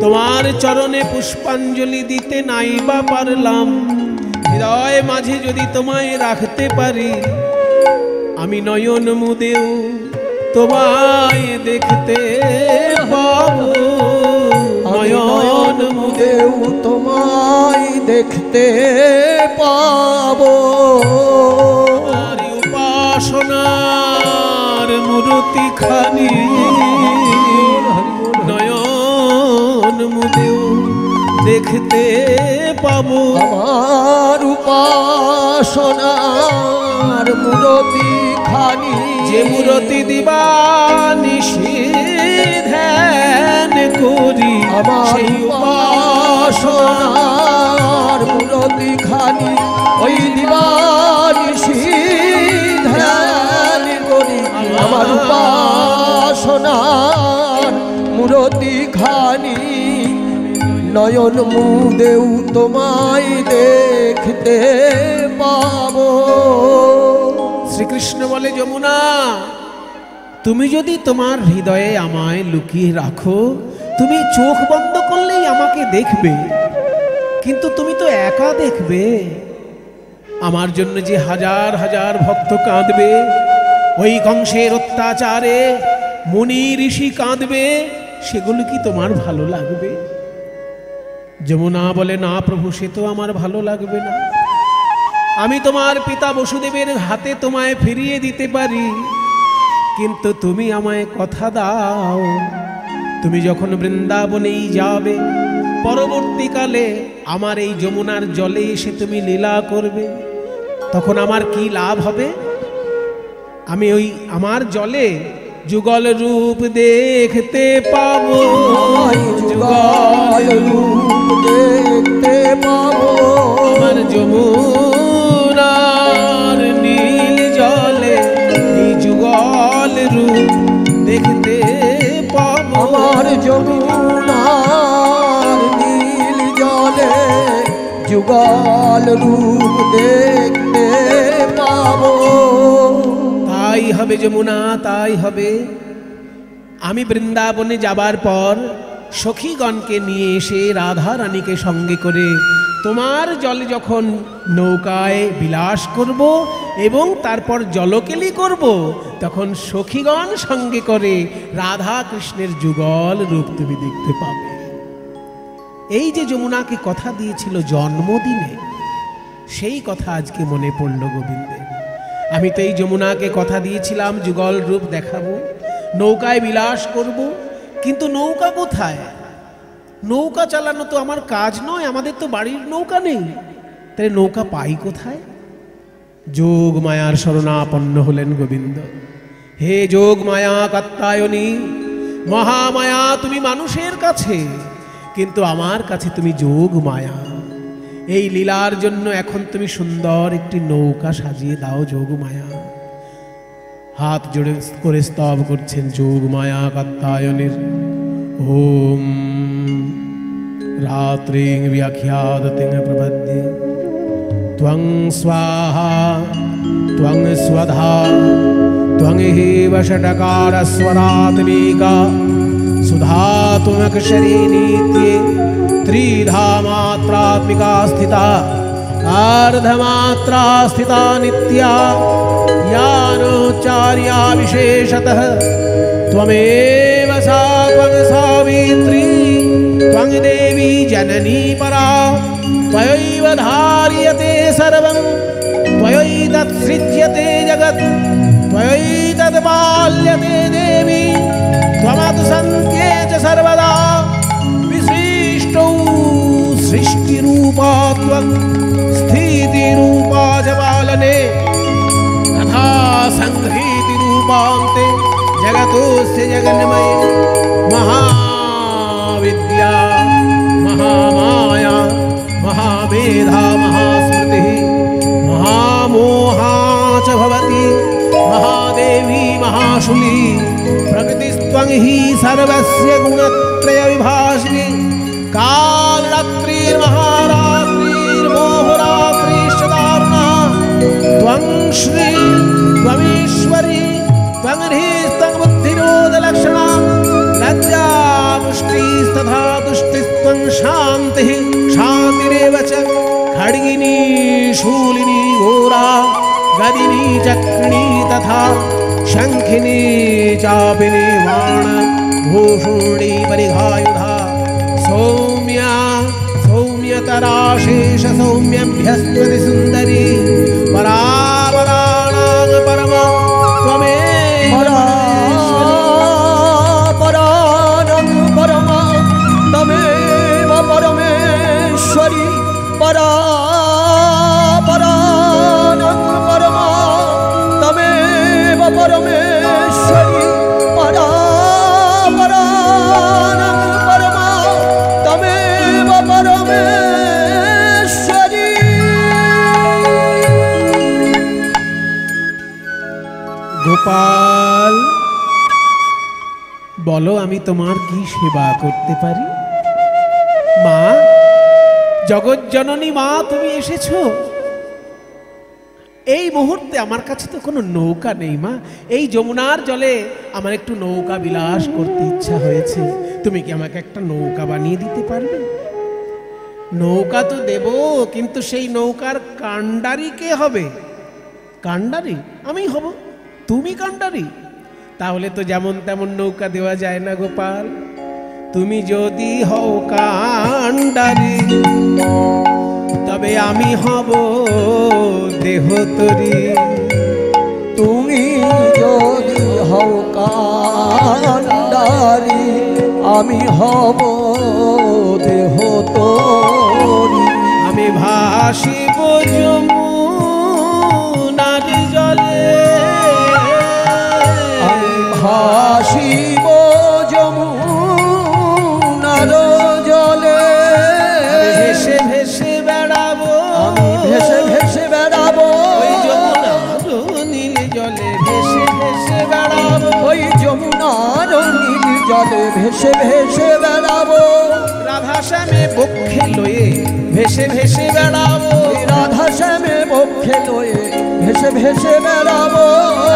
তোমার চরণে পুষ্পাঞ্জলি দিতে নাই বা পারলাম, হৃদয় মাঝে যদি তোমায় রাখতে পারি আমি নয়ন মুদেও তোমায় দেখতে পাবো। নয়ন মুদেও তোমায় দেখতে পাবো। আর উপাসনার মূর্তি খানি নয়ন মুদেও দেখতে পাবো। আমার উপাসনার মূর্তি খানি, যে মূর্তি দিবানিশি ধ্যান করি আমার সেই উপাসনার মূর্তি খানি ওই দিবানিশি ধ্যান করি। আমার উপাসনার মূর্তি খানি নয়ন মুদেও তোমায় দেখতে পাবো। শ্রীকৃষ্ণ বলে যমুনা, তুমি যদি তোমার হৃদয়ে আমায় লুকিয়ে রাখো তুমি চোখ বন্ধ করলেই আমাকে দেখবে, কিন্তু তুমি তো একা দেখবে। আমার জন্য যে হাজার হাজার ভক্ত কাঁদবে, ওই কংসের অত্যাচারে মুনি ঋষি কাঁদবে, সেগুলো কি তোমার ভালো লাগবে? যমুনা বলে না প্রভু, সে তো আমার ভালো লাগবে না। আমি তোমার পিতা বসুদেবের হাতে তোমায় ফিরিয়ে দিতে পারি, কিন্তু তুমি আমায় কথা দাও, তুমি যখন বৃন্দাবনেই যাবে পরবর্তীকালে আমার এই যমুনার জলে এসে তুমি লীলা করবে, তখন আমার কি লাভ হবে? আমি ওই আমার জলে যুগল রূপ দেখতে পাবো, যুগল রূপ দেখতে পাবো। আমার যমুনার নীল জলে এই যুগল রূপ দেখতে পাবো। আমার যমুনার নীল জলে যুগল রূপ দেখতে পাবো। তাই হবে যমুনা, তাই হবে। আমি বৃন্দাবনে যাবার পর সখীগণকে নিয়ে এসে রাধা রানীকে সঙ্গে করে তোমার জলে যখন নৌকায় বিলাস করব এবং তারপর জলকেলি করব, তখন সখীগণ সঙ্গে করে রাধা কৃষ্ণের যুগল রূপ তুমি দেখতে পাবে। এই যে যমুনাকে কথা দিয়েছিল জন্মদিনে, সেই কথা আজকে মনে পড়ল গোবিন্দের। আমি তো এই যমুনাকে কথা দিয়েছিলাম যুগল রূপ দেখাবো, নৌকায় বিলাস করব, কিন্তু নৌকা কোথায়? নৌকা চালানো তো আমার কাজ নয়, আমাদের তো বাড়ির নৌকা নেই, তাহলে নৌকা পাই কোথায়? যোগ মায়ার শরণাপন্ন হলেন গোবিন্দ। হে যোগ মায়া কাত্যায়নী, মহামায়া তুমি মানুষের কাছে, কিন্তু আমার কাছে তুমি যোগ মায়া। এই লীলার জন্য এখন তুমি সুন্দর একটি নৌকা সাজিয়ে দাও যোগ মায়া। হাত জোড়ে করে স্তব করছেন যোগ মায়া কাত্যায়নের। ওম রাত্রিং ব্যাখ্যাদতিং প্রপদ্যে ত্বং স্বাহা ত্বং স্বধা ত্বং হেব ষটকার স্বরাত্মিকা सुधातुमक्षरी नीत्ये त्रिधा मात्रात्मिका स्थिता अर्धमात्रा स्थिता नित्या यानोच्चार्या विशेषतः त्वमेव सा त्वं सावित्री त्वं जननी परा त्वयैव धार्यते सर्वं त्वयैतत्सृज्यते जगत् त्वयैतत्पाल्यते देवी त्वमतु सन्त्ये च सर्वदा विशिष्टौ सृष्टिरूपा त्वं स्थितिरूपा च पालने तथा संहृतिरूपान्ते जगतोऽस्य जगन्मये महाविद्या महामाया महामेधा महास्मृतिः महामोहा च भवति महादेवी महाशूली प्रकृतिस्त्वं हि सर्वस्य गुणत्रयविभासिनी कालरात्रिर्महारात्रिर्मोहरात्रिश्च त्वं श्री त्वमीश्वरी त्वं ह्रीस्त्वं बुद्धिरोधलक्षणा लज्जा पुष्टिस्तथा तुष्टिस्त्वं शान्तिः शान्तिरेव च खड्गिनी शूलिनी घोरा गदिनी चक्रिणी तथा शङ्खिनी चापिनी बाण भूषुणी परिघायुधा सौम्या सौम्यतराशेष सौम्यभ्यस्त्वति सुन्दरी परापराणां परमा त्वमेव परानं परमा तमेव परमेश्वरी परापरानं परमा तमेव परमेश्वरी परापरानं परमा तमेव परमेश्वरी। গোপাল বলো আমি তোমার কি সেবা করতে পারি? মা, জগজ্জননী মা, তুমি এসেছো। এই মুহূর্তে আমার কাছে তো কোনো নৌকা নেই মা। এই যমুনার জলে আমার একটু নৌকা বিলাস করতে ইচ্ছা হয়েছে। তুমি কি আমাকে একটা নৌকা বানিয়ে দিতে পারবে? নৌকা তো দেব, কিন্তু সেই নৌকার কাণ্ডারি কে হবে? কাণ্ডারি আমি হব, তুমি কাণ্ডারি? তাহলে তো যেমন তেমন নৌকা দেওয়া যায় না গোপাল। তুমি যদি হও কাণ্ডারি তবে আমি হব দেহতরী। তুমি যদি হও কাণ্ডারি আমি হব দেহতরী। আমি ভাসিব যমুনার জলে, আমি ভাসিব যমুনার জলে। ভেসে ভেসে বেড়াবো, আমি ভেসে ভেসে বেড়াবো ওই যমুনার নীল জলে ভেসে ভেসে বেড়াবো। ওই যমুনার নীল জলে ভেসে ভেসে বেড়াবো। রাধা শ্যামে বক্ষে লয়ে ভেসে ভেসে বেড়াবো। রাধা শ্যামে বক্ষে লয়ে ভেসে ভেসে বেড়াবো।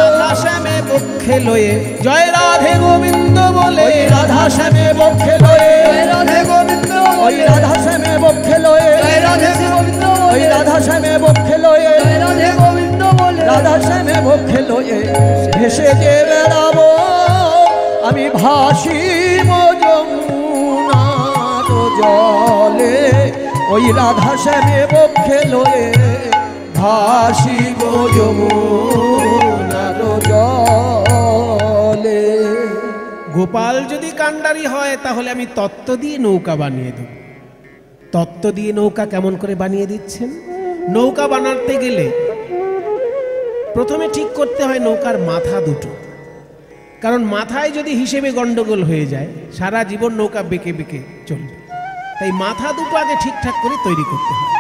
রাধা শ্যামে বক্ষে লয়ে জয় রাধে গোবিন্দ বলে। রাধা শ্যামে বক্ষে লয়ে রাধে গোবিন্দ ওই রাধা শ্যামে বক্ষে লয়ে রাধে গোবিন্দ ওই রাধা শ্যামে বক্ষে লয়ে রাধে গোবিন্দ বলে। রাধা শ্যামে বক্ষে লয়ে ভেসে যে বেড়াবো। আমি ভাসিব যমুনার জলে ওই রাধা শ্যামে বক্ষে লয়ে ভাসিব যমুনার জলে। গোপাল যদি কাণ্ডারি হয় তাহলে আমি তত্ত্ব দিয়ে নৌকা বানিয়ে দেব। তত্ত্ব দিয়ে নৌকা কেমন করে বানিয়ে দিচ্ছেন? নৌকা বানাতে গেলে প্রথমে ঠিক করতে হয় নৌকার মাথা দুটো। কারণ মাথায় যদি হিসেবে গন্ডগোল হয়ে যায় সারা জীবন নৌকা বেঁকে বেঁকে চলবে। তাই মাথা দুটো আগে ঠিকঠাক করে তৈরি করতে হয়।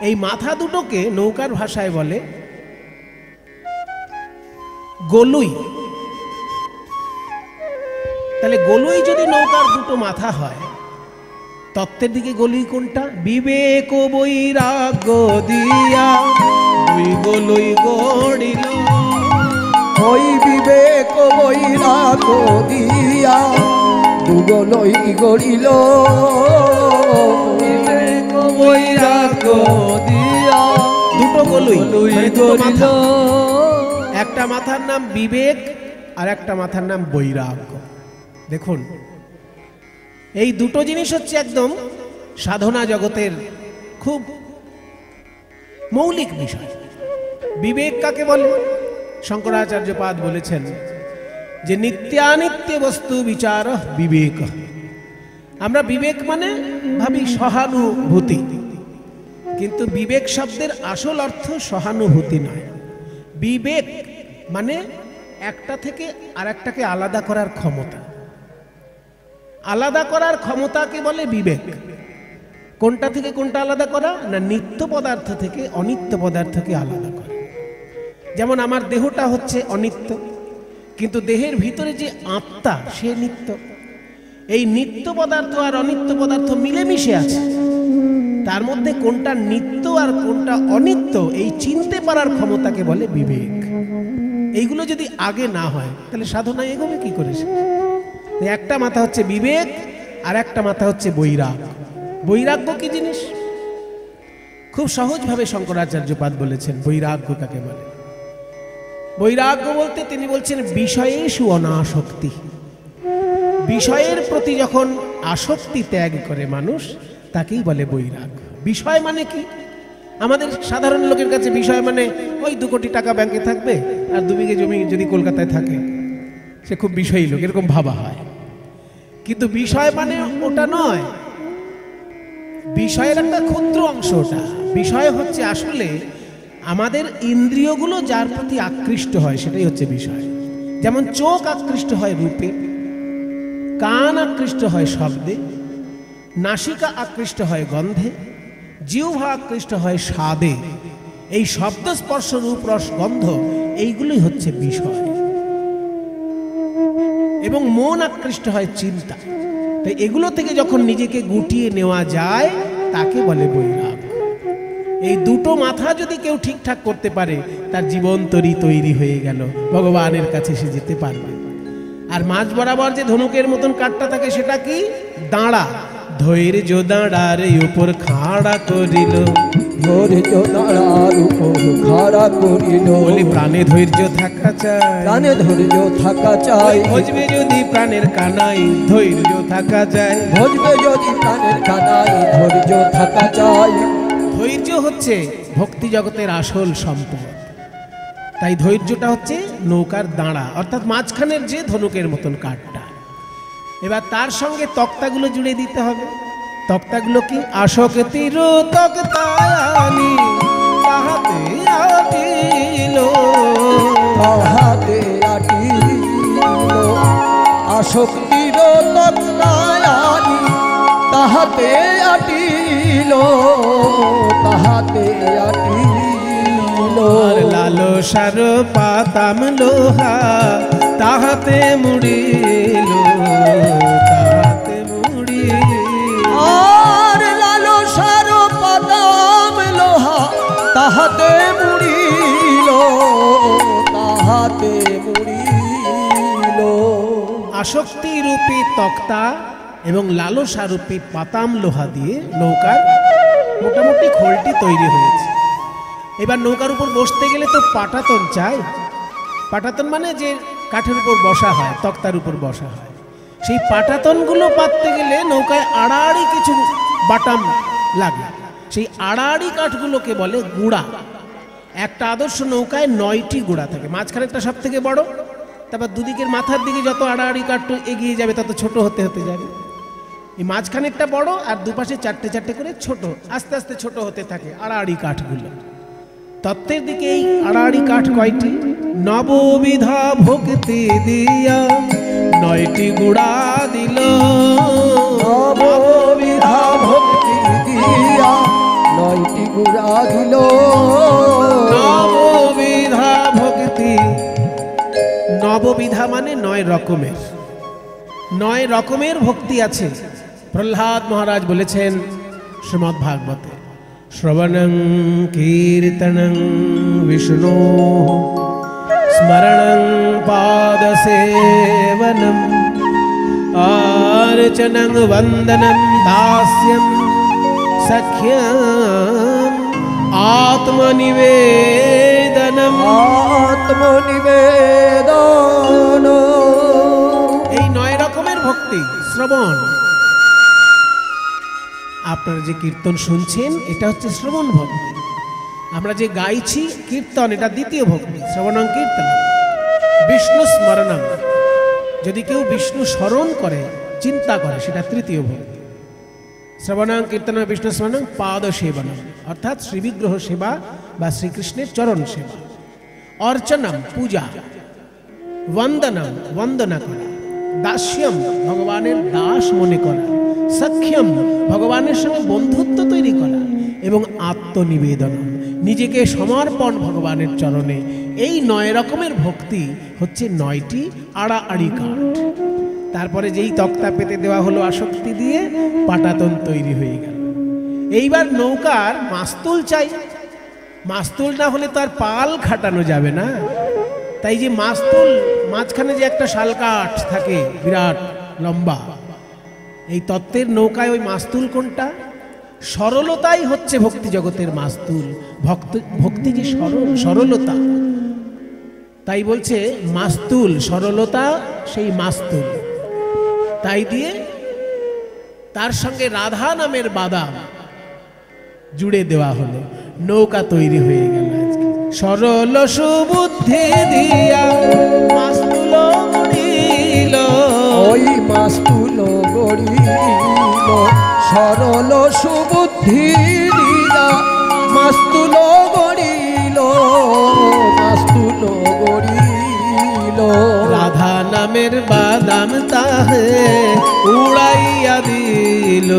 এই মাথা দুটোকে নৌকার ভাষায় বলে গলুই। তাহলে গলুই যদি নৌকার দুটো মাথা হয়, তত্ত্বের দিকে গলুই কোনটা? বিবেক বৈরাগ্য দিয়া দুই গলুই গড়িল। ওই বিবেক বৈরাগ্য দিয়া দুগলই গড়িল। বিবেক বৈরাগ্য দিয়া দুটো গলুই মানে দুটো গড়িল। মাথা। একটা মাথার নাম বিবেক আর একটা মাথার নাম বৈরাগ্য। দেখুন, এই দুটো জিনিস হচ্ছে একদম সাধনা জগতের খুব মৌলিক বিষয়। বিবেক কাকে বলে? শঙ্করাচার্যপাদ বলেছেন যে নিত্যানিত্য বস্তু বিচার বিবেক। আমরা বিবেক মানে ভাবি সহানুভূতি, কিন্তু বিবেক শব্দের আসল অর্থ সহানুভূতি নয়। বিবেক মানে একটা থেকে আরেকটাকে আলাদা করার ক্ষমতা। আলাদা করার ক্ষমতাকে বলে বিবেক। কোনটা থেকে কোনটা আলাদা করা? না, নিত্য পদার্থ থেকে অনিত্য পদার্থকে আলাদা করা। যেমন আমার দেহটা হচ্ছে অনিত্য, কিন্তু দেহের ভিতরে যে আত্মা সে নিত্য। এই নিত্য পদার্থ আর অনিত্য পদার্থ মিলেমিশে আছে, তার মধ্যে কোনটা নিত্য আর কোনটা অনিত্য এই চিনতে পারার ক্ষমতাকে বলে বিবেক। এইগুলো যদি আগে না হয় তাহলে সাধনা এগোবে কি করে? একটা মাথা হচ্ছে বিবেক আর একটা মাথা হচ্ছে বৈরাগ। বৈরাগ্য কি জিনিস? খুব সহজভাবে শঙ্করাচার্যপাদ বলেছেন বৈরাগ্য কাকে বলে। বৈরাগ্য বলতে তিনি বলছেন বিষয়েষু অনাসক্তি। বিষয়ের প্রতি যখন আসক্তি ত্যাগ করে মানুষ, তাকেই বলে বৈরাগ্য। বিষয় মানে কি? আমাদের সাধারণ লোকের কাছে বিষয় মানে ওই 2 কোটি টাকা ব্যাংকে থাকবে আর 2 বিঘে জমি যদি কলকাতায় থাকে, সে খুব বিষয়ী লোক, এরকম ভাবা হয়। কিন্তু বিষয় মানে ওটা নয়, বিষয়ের একটা ক্ষুদ্র অংশ ওটা। বিষয় হচ্ছে আসলে আমাদের ইন্দ্রিয়গুলো যার প্রতি আকৃষ্ট হয় সেটাই হচ্ছে বিষয়। যেমন চোখ আকৃষ্ট হয় রূপে, কান আকৃষ্ট হয় শব্দে, নাসিকা আকৃষ্ট হয় গন্ধে, জিহ্বা আকৃষ্ট হয় স্বাদে। এই শব্দ স্পর্শ রূপ রস গন্ধ এইগুলোই হচ্ছে বিষয়। এবং মন আকৃষ্ট হয় চিন্তা। তাই এগুলো থেকে যখন নিজেকে গুটিয়ে নেওয়া যায় তাকে বলে বৈরাগ। এই দুটো মাথা যদি কেউ ঠিকঠাক করতে পারে, তার জীবন তৈরি হয়ে গেল, ভগবানের কাছে সে যেতে পারবে। আর মাঝ বরাবর যে ধনুকের মতন কাঠটা থাকে সেটা কি? দাঁড়া। ধৈর্য দাঁড়ার উপর খাড়া করিল, ধৈর্য দাঁড়ার উপর খাড়া করিল। বলি প্রাণে ধৈর্য থাকা চাই, প্রাণে ধৈর্য থাকা চাই। ভজবে যদি প্রাণের কানাই ধৈর্য থাকা যায়। ভজবে যদি প্রাণের কানাই ধৈর্য থাকা চাই। ধৈর্য হচ্ছে ভক্তি জগতের আসল সম্পদ। তাই ধৈর্যটা হচ্ছে নৌকার দাঁড়া, অর্থাৎ মাঝখানের যে ধনুকের মতন কাঠটা। এবার তার সঙ্গে তক্তাগুলো জুড়ে দিতে হবে। তক্তাগুলো কি? আসক্তির তক্তায়ানি তাহাতে আটিল, তাহাতে আটিল। আসক্তির তক্তায়ানি তাহাতে আটিল, তাহাতে আটিল। আর লালসার পাতাম লোহা তাহাতে মুড়িল, তাহাতে মুড়িল। আর লালসার পাতাম লোহা তাহাতে মুড়িল, তাহাতে মুড়িল। আসক্তি রূপী তক্তা এবং লালসা রূপী পাতাম লোহা দিয়ে নৌকার মোটামুটি খোলটি তৈরি হয়েছে। এবার নৌকার উপর বসতে গেলে তো পাটাতন চাই। পাটাতন মানে যে কাঠের উপর বসা হয়, তক্তার উপর বসা হয়। সেই পাটাতনগুলো পাততে গেলে নৌকায় আড়াআড়ি কিছু বাটাম লাগে। সেই আড়াআড়ি কাঠগুলোকে বলে গুড়া। একটা আদর্শ নৌকায় 9টি গুড়া থাকে। মাঝখানেরটা সব থেকে বড়, তারপর দুদিকের মাথার দিকে যত আড়াআড়ি কাঠ এগিয়ে যাবে তত ছোট হতে হতে যাবে। এই মাঝখানেরটা বড় আর দুপাশে 4টে 4টে করে ছোট, আস্তে আস্তে ছোট হতে থাকে আড়াআড়ি কাঠগুলো। তত্ত্বের দিকে এই আড়াআড়ি কাঠ কয়টি? নববিধা ভক্তি দিয়া 9টি গুড়া দিল, নববিধা ভক্তি দিয়া 9টি গুড়া দিল। নববিধা ভক্তি, নববিধা মানে 9 রকমের। 9 রকমের ভক্তি আছে। প্রহ্লাদ মহারাজ বলেছেন শ্রীমদ্ ভাগবতে, শ্রবণং কীর্তনং বিষ্ণু স্মরণং পাদসেবনম আর্চনং বন্দনম দাস্যম সখ্যম আত্মনিবেদনম। আত্মনিবেদন। এই 9 রকমের ভক্তি। শ্রবণ আপনারা যে কীর্তন শুনছেন এটা হচ্ছে শ্রবণ ভক্তি। আমরা যে গাইছি কীর্তন এটা দ্বিতীয় ভক্তি, শ্রবণং কীর্তন। বিষ্ণু স্মরণম, যদি কেউ বিষ্ণু স্মরণ করে চিন্তা করে সেটা তৃতীয় ভক্তি। শ্রবণং কীর্তন বিষ্ণু স্মরণং পাদ সেবনম, অর্থাৎ শ্রীবিগ্রহ সেবা বা শ্রীকৃষ্ণের চরণ সেবা। অর্চনম পূজা, বন্দনম বন্দনা করা, দাস্যম ভগবানের দাস মনে করা, সখ্যম ভগবানের সঙ্গে বন্ধুত্ব তৈরি করা এবং আত্মনিবেদন নিজেকে সমর্পণ ভগবানের চরণে। এই 9 রকমের ভক্তি হচ্ছে 9টি আড়াআড়ি কাঠ। তারপরে যেই তক্তা পেতে দেওয়া হলো আসক্তি দিয়ে, পাটাতন তৈরি হয়ে গেল। এইবার নৌকার মাস্তুল চাই, মাস্তুল না হলে তো আর পাল খাটানো যাবে না। তাই যে মাস্তুল মাঝখানে যে একটা শালকাঠ থাকে বিরাট লম্বা, এই তত্ত্বের নৌকায় ওই মাস্তুল কোনটা? সরলতাই হচ্ছে ভক্তি জগতের মাস্তুল। ভক্তি যে সরলতা, তাই বলছে মাস্তুল, সরলতা সেই মাস্তুল। তাই দিয়ে তার সঙ্গে রাধা নামের বাদাম জুড়ে দেওয়া হলো, নৌকা তৈরি হয়ে গেল। আজকে সরল সুবুদ্ধি দিয়া মাস্তুল গড়িল, ওই মাস্তুল গড়িল, সরল সুবুদ্ধি দিয়া মাস্তুল গড়িল, মাস্তুল গড়িল। রাধা নামের বাদাম তাহে উড়াইয়া দিল,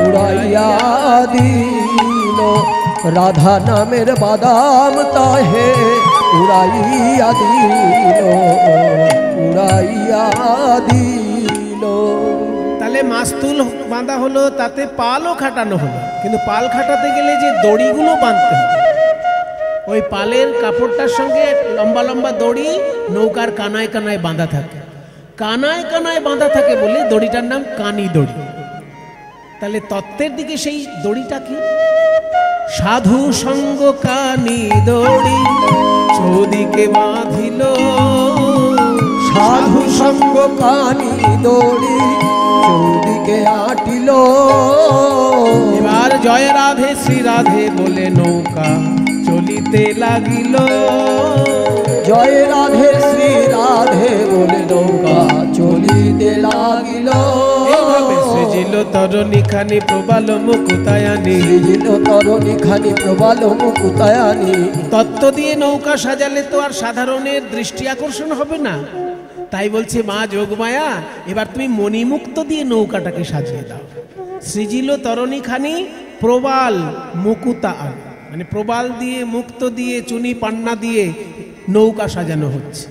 উড়াইয়া দিল, রাধা নামের বাদাম তাহে উড়াইয়া দিল, উড়াইয়া দিল। তাহলে মাস্তুল বাঁধা হলো, তাতে পালও খাটানো হলো, কিন্তু পাল খাটাতে গেলে যে দড়িগুলো বাঁধতে হবে, ওই পালের কাপড়টার সঙ্গে লম্বা লম্বা দড়ি নৌকার কানায় কানায় বাঁধা থাকে। কানায় কানায় বাঁধা থাকে বলে দড়িটার নাম কানি দড়ি। তাহলে তত্ত্বের দিকে সেই দড়িটা কি? সাধু সঙ্গ কানি দড়ি চৌদিকে বাঁধিল, সাধু সঙ্গ কানি দড়ি চৌদিকে আটিল। এবার জয় রাধে শ্রী রাধে বলে নৌকা চলিতে লাগিল, জয় রাধে শ্রী রাধে বলে নৌকা চলিতে লাগিল। এইভাবে সৃজিল তরণী খানি প্রবাল মুকুতায়ানি, সৃজিল তরণী খানি প্রবাল মুকুতায়ানি। তত্ত্ব দিয়ে নৌকা সাজালে তো আর সাধারণের দৃষ্টি আকর্ষণ হবে না। তাই বলছে মা যোগমায়া, এবার তুমি মণিমুক্ত দিয়ে নৌকাটাকে সাজিয়ে দাও। সৃজিল তরণী খানি প্রবাল মুকুতায়ানি, মানে প্রবাল দিয়ে মুক্ত দিয়ে চুনি পান্না দিয়ে নৌকা সাজানো হচ্ছে।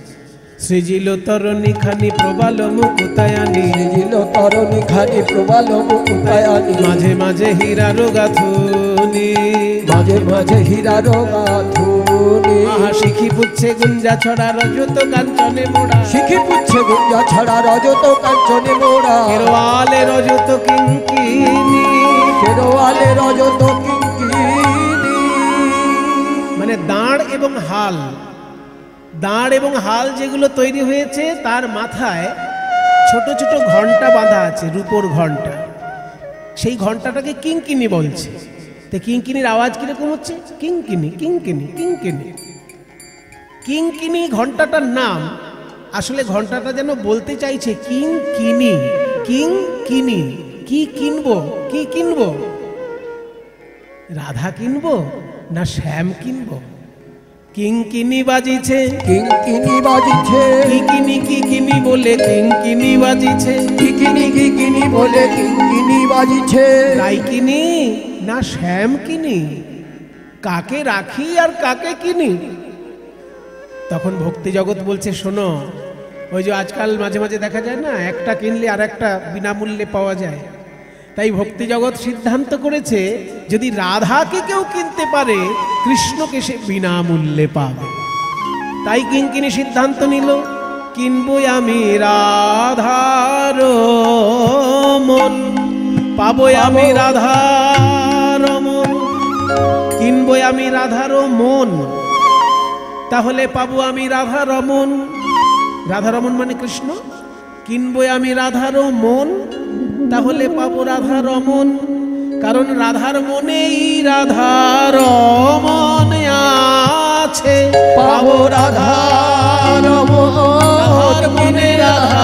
সৃজিল তরণী খানি প্রবাল মুকুতায়ানি, সৃজিল তরণী খানি প্রবাল মুকুতায়ানি। মাঝে মাঝে হীরার গাথুনি, মাঝে মাঝে হীরার গাথুনি। আহা শিখি পুচ্ছে গুঞ্জা ছড়া রজত কাঞ্চনে মোড়া, শিখি পুচ্ছে গুঞ্জা ছড়া রজত কাঞ্চনে মোড়া। কেরওয়ালে রজত কিঙ্কিনি, কেরওয়ালে রজত কিঙ্কিনি। মানে দাঁড় এবং হাল, দাঁড় এবং হাল যেগুলো তৈরি হয়েছে তার মাথায় ছোট ছোট ঘন্টা বাঁধা আছে, রূপোর ঘন্টা। সেই ঘন্টাটাকে কিঙ্কিনি বলছে। তো কিঙ্কিনির আওয়াজ কিরকম হচ্ছে? কিঙ্কিনি কিঙ্কিনি কিঙ্কিনি। কিঙ্কিনি ঘন্টাটার নাম। আসলে ঘন্টাটা যেন বলতে চাইছে কিঙ্কিনি, কিঙ্কিনি। কি কিনবো, কি কিনবো? রাধা কিনবো না শ্যাম কিনবো? কিঙ্কিনি বাজিছে, কিঙ্কিনি বাজিছে, কিকিনি বলে কিঙ্কিনি বাজিছে, কিকিনি বলে কিঙ্কিনি বাজিছে। রাইকিনি না শ্যাম কিনি? কাকে রাখি আর কাকে কিনি? তখন ভক্তি জগৎ বলছে শোনো, ওই যে আজকাল মাঝে মাঝে দেখা যায় না, একটা কিনলে আর একটা বিনামূল্যে পাওয়া যায়। তাই ভক্তি জগৎ সিদ্ধান্ত করেছে যদি রাধাকে কেউ কিনতে পারে কৃষ্ণকে সে বিনামূল্যে পাবে। তাই কিঙ্কিনি সিদ্ধান্ত নিল, কিনবো আমি রাধার মন, পাবো আমি রাধার মন। কিনবো আমি রাধার মন, তাহলে পাবো আমি রাধারমন। রাধারমন মানে কৃষ্ণ। কিনবো আমি রাধার মন, তাহলে পাবো রাধা রমন, কারণ রাধার মনেই রাধা রমন আছে। পাবো রাধা রমন, রাধার মনে রাধা